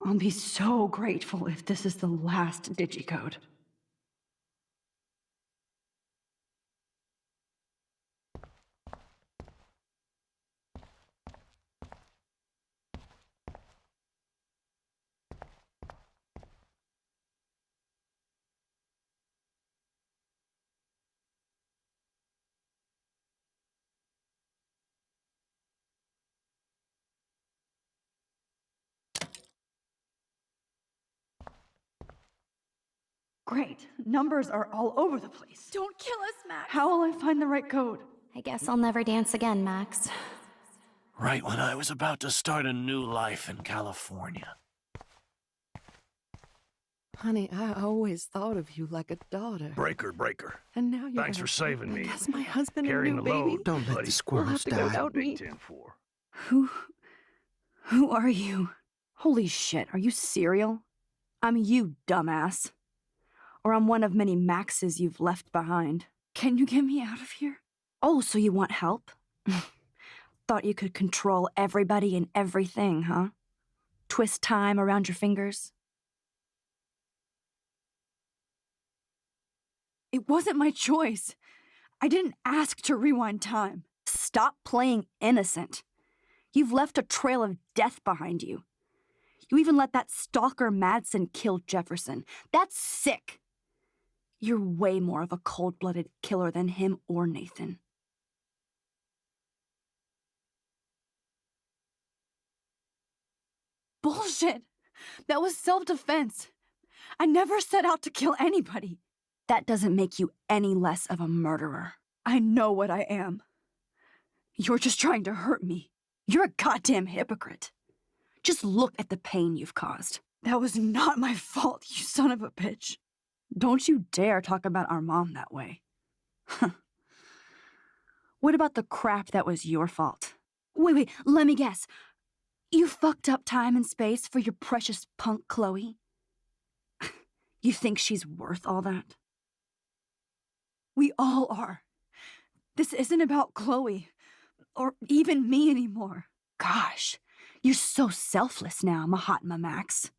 I'll be so grateful if this is the last digicode. Great. Numbers are all over the place. Don't kill us, Max. How will I find the right code? I guess I'll never dance again, Max. Right when I was about to start a new life in California. Honey, I always thought of you like a daughter. Breaker. And now you're Thanks for saving me. That's my husband Carrying and the new baby. load. Don't let the We'll have squirrels to go die. without me. Big 10-4. Who are you? Holy shit, are you serial? I'm you, dumbass. Or I'm one of many Maxes you've left behind. Can you get me out of here? Oh, so you want help? Thought you could control everybody and everything, huh? Twist time around your fingers? It wasn't my choice. I didn't ask to rewind time. Stop playing innocent. You've left a trail of death behind you. You even let that stalker Madsen kill Jefferson. That's sick. You're way more of a cold-blooded killer than him or Nathan. Bullshit! That was self-defense. I never set out to kill anybody. That doesn't make you any less of a murderer. I know what I am. You're just trying to hurt me. You're a goddamn hypocrite. Just look at the pain you've caused. That was not my fault, you son of a bitch. Don't you dare talk about our mom that way. What about the crap that was your fault? Wait, let me guess. You fucked up time and space for your precious punk Chloe? You think she's worth all that? We all are. This isn't about Chloe, or even me anymore. Gosh, you're so selfless now, Mahatma Max.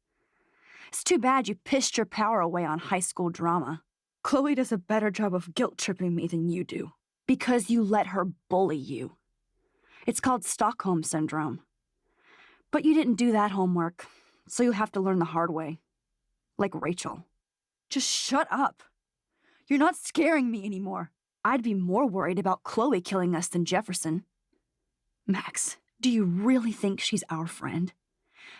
It's too bad you pissed your power away on high school drama. Chloe does a better job of guilt-tripping me than you do, because you let her bully you. It's called Stockholm Syndrome. But you didn't do that homework, so you'll have to learn the hard way. Like Rachel. Just shut up. You're not scaring me anymore. I'd be more worried about Chloe killing us than Jefferson. Max, do you really think she's our friend?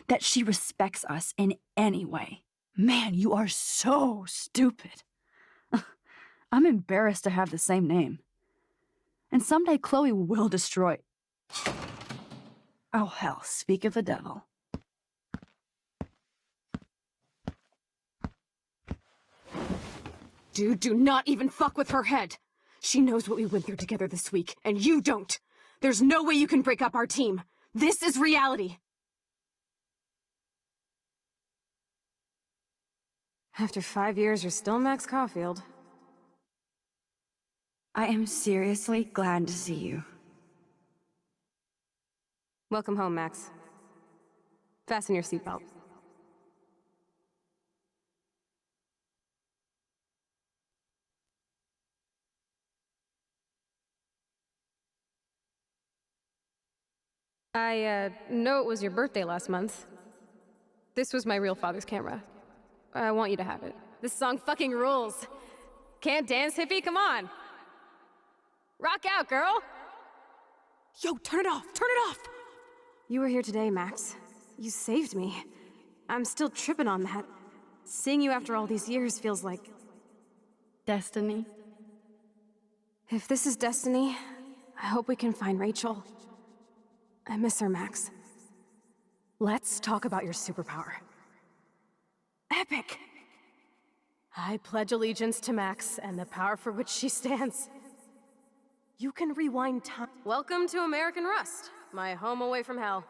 That she respects us in any way? Man, you are so stupid. I'm embarrassed to have the same name. And someday Chloe will destroy... Oh hell, speak of the devil. Dude, do not even fuck with her head. She knows what we went through together this week, and you don't. There's no way you can break up our team. This is reality. After 5 years, you're still Max Caulfield. I am seriously glad to see you. Welcome home, Max. Fasten your seatbelt. I know it was your birthday last month. This was my real father's camera. I want you to have it. This song fucking rules. Can't dance, hippie? Come on. Rock out, girl! Yo, turn it off! Turn it off! You were here today, Max. You saved me. I'm still tripping on that. Seeing you after all these years feels like... Destiny? If this is destiny, I hope we can find Rachel. I miss her, Max. Let's talk about your superpower. Epic! I pledge allegiance to Max and the power for which she stands. You can rewind time. Welcome to American Rust, my home away from hell.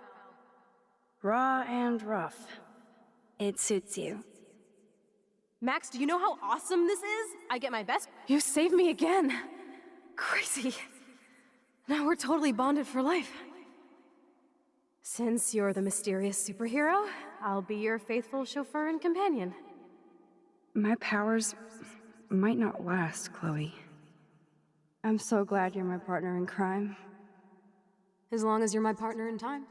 Raw and rough. It suits you. Max, do you know how awesome this is? I get my best. You saved me again. Crazy. Now we're totally bonded for life. Since you're the mysterious superhero, I'll be your faithful chauffeur and companion. My powers might not last, Chloe. I'm so glad you're my partner in crime. As long as you're my partner in time.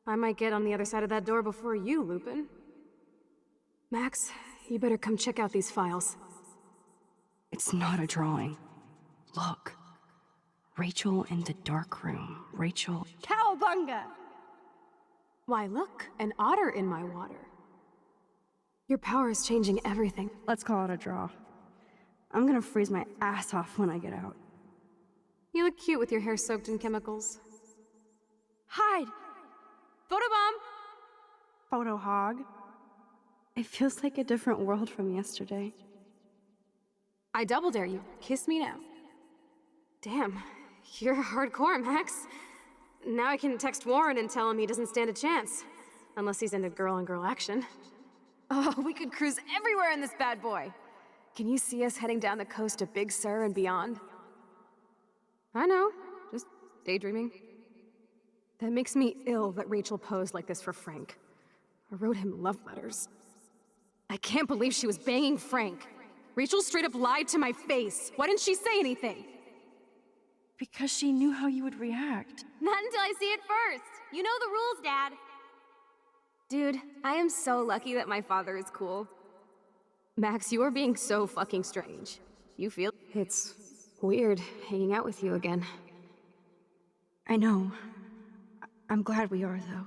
I might get on the other side of that door before you, Lupin. Max, you better come check out these files. It's not a drawing. Look. Rachel in the dark room. Rachel... Cowabunga! Why, look, an otter in my water. Your power is changing everything. Let's call it a draw. I'm gonna freeze my ass off when I get out. You look cute with your hair soaked in chemicals. Hide! Photobomb! Photo hog. It feels like a different world from yesterday. I double dare you. Kiss me now. Damn, you're hardcore, Max. Now I can text Warren and tell him he doesn't stand a chance. Unless he's into girl-on-girl action. Oh, we could cruise everywhere in this bad boy. Can you see us heading down the coast to Big Sur and beyond? I know, just daydreaming. That makes me ill that Rachel posed like this for Frank. I wrote him love letters. I can't believe she was banging Frank. Rachel straight up lied to my face. Why didn't she say anything? Because she knew how you would react. Not until I see it first. You know the rules, Dad. Dude, I am so lucky that my father is cool. Max, you are being so fucking strange. You feel? It's weird hanging out with you again. I know. I'm glad we are, though.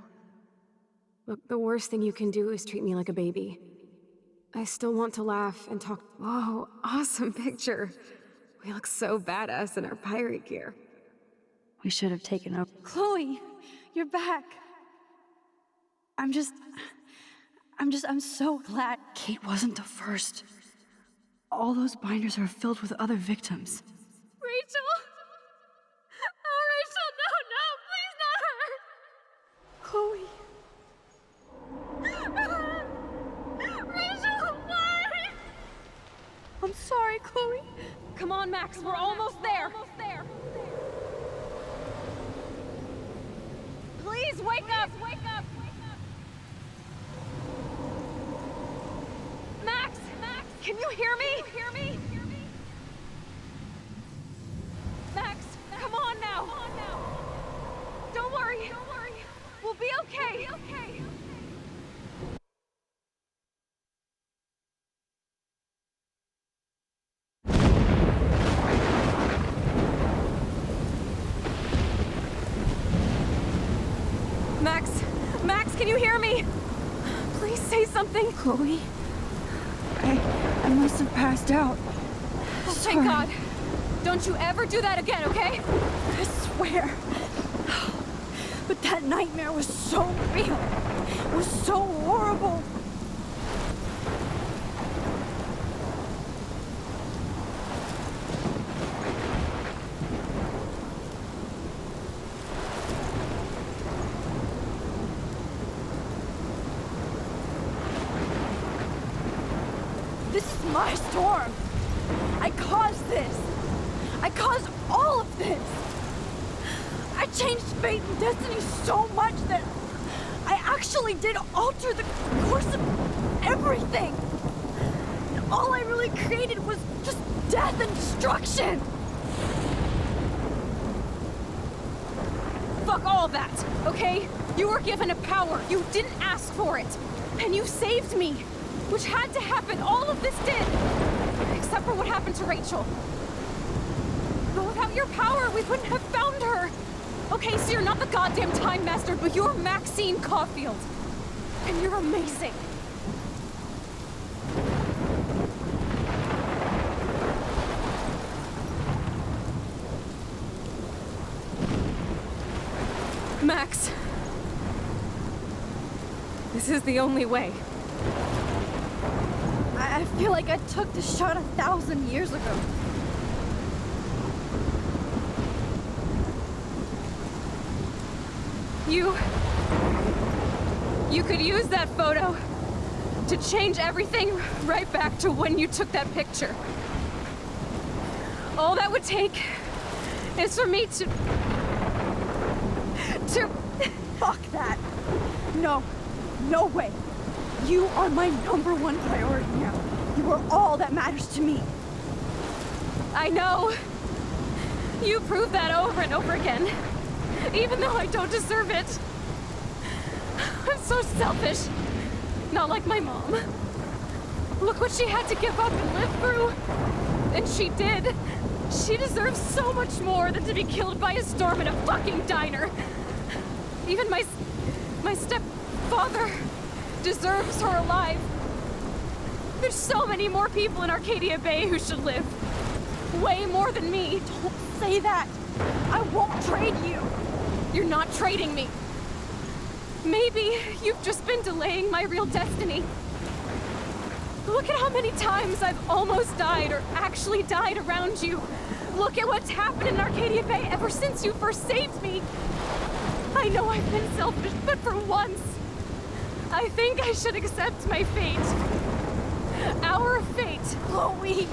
Look, the worst thing you can do is treat me like a baby. I still want to laugh and talk. Whoa, awesome picture. We look so badass in our pirate gear. We should have taken up. Chloe, you're back. I'm so glad Kate wasn't the first. All those binders are filled with other victims. Rachel! Oh, Rachel, no, please not her! Chloe! Rachel, why? I'm sorry, Chloe. Come on, Max, we're almost there. Please, wake up! Max! Can you hear me? Max, come on now! Don't worry. We'll be okay. Max, can you hear me? Please say something. Chloe, I must have passed out. Oh, thank God. Don't you ever do that again, okay? I swear. But that nightmare was so real. It was so horrible. This is my storm. I caused this. I caused all of this. I changed fate and destiny so much that I actually did alter the course of everything. And all I really created was just death and destruction. Fuck all that, okay? You were given a power. You didn't ask for it. And you saved me. Which had to happen. All of this did. Except for what happened to Rachel. But without your power, we wouldn't have found her. Okay, so you're not the goddamn Time Master, but you're Maxine Caulfield. And you're amazing. Max. This is the only way. I feel like I took the shot 1,000 years ago. You could use that photo to change everything right back to when you took that picture. All that would take is for me to... Fuck that. No way. You are my #1 priority now. You are all that matters to me. I know. You prove that over and over again. Even though I don't deserve it. I'm so selfish. Not like my mom. Look what she had to give up and live through. And she did. She deserves so much more than to be killed by a storm in a fucking diner. Even my stepfather deserves her alive. There's so many more people in Arcadia Bay who should live. Way more than me. Don't say that. I won't trade you. You're not trading me. Maybe you've just been delaying my real destiny. Look at how many times I've almost died or actually died around you. Look at what's happened in Arcadia Bay ever since you first saved me. I know I've been selfish, but for once, I think I should accept my fate. Our fate, Chloe.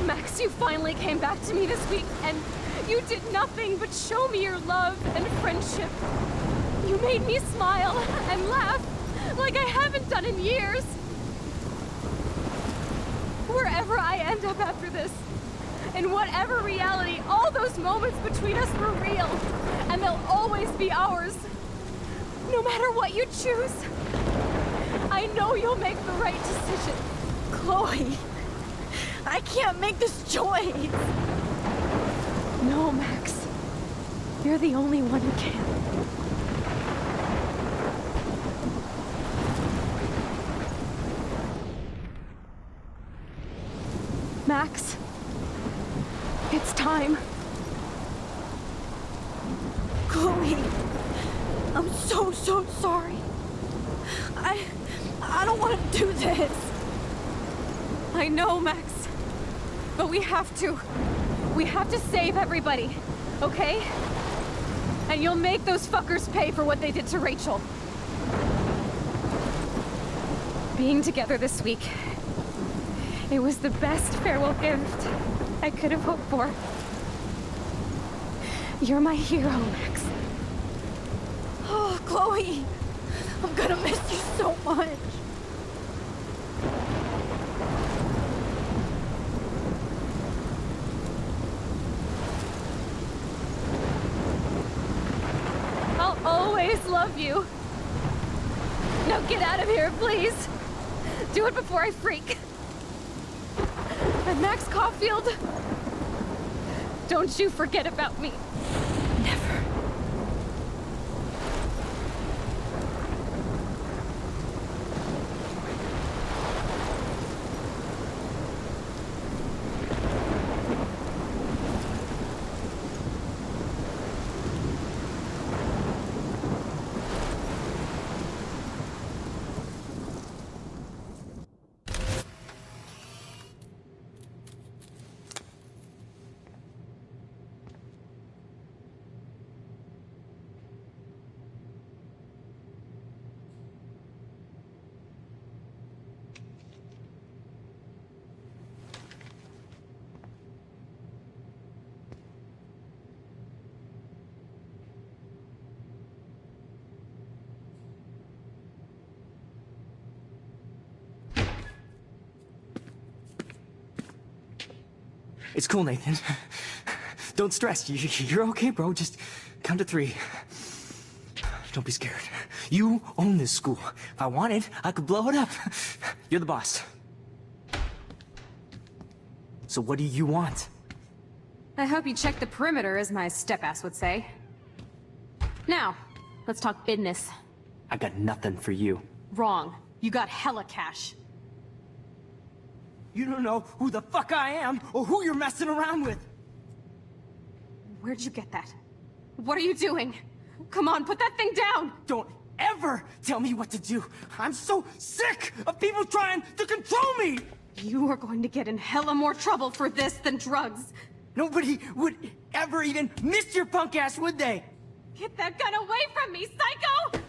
Max, you finally came back to me this week, and you did nothing but show me your love and friendship. You made me smile and laugh like I haven't done in years. Wherever I end up after this, in whatever reality, all those moments between us were real, and they'll always be ours. No matter what you choose, I know you'll make the right decision. Chloe, I can't make this choice. No, Max. You're the only one who can. Max, it's time. Chloe, I'm so sorry. I don't want to do this. I know, Max. But we have to. We have to save everybody, okay? And you'll make those fuckers pay for what they did to Rachel. Being together this week, it was the best farewell gift I could have hoped for. You're my hero, Max. Oh, Chloe, I'm gonna miss you so much. I'll always love you. Now get out of here, please. Do it before I freak. And Max Caulfield, don't you forget about me. Never. It's cool, Nathan. Don't stress. You're okay, bro. Just count to 3. Don't be scared. You own this school. If I wanted, I could blow it up. You're the boss. So what do you want? I hope you checked the perimeter, as my step-ass would say. Now, let's talk business. I got nothing for you. Wrong. You got hella cash. You don't know who the fuck I am or who you're messing around with. Where'd you get that? What are you doing? Come on, put that thing down! Don't ever tell me what to do. I'm so sick of people trying to control me! You are going to get in hella more trouble for this than drugs. Nobody would ever even miss your punk ass, would they? Get that gun away from me, psycho!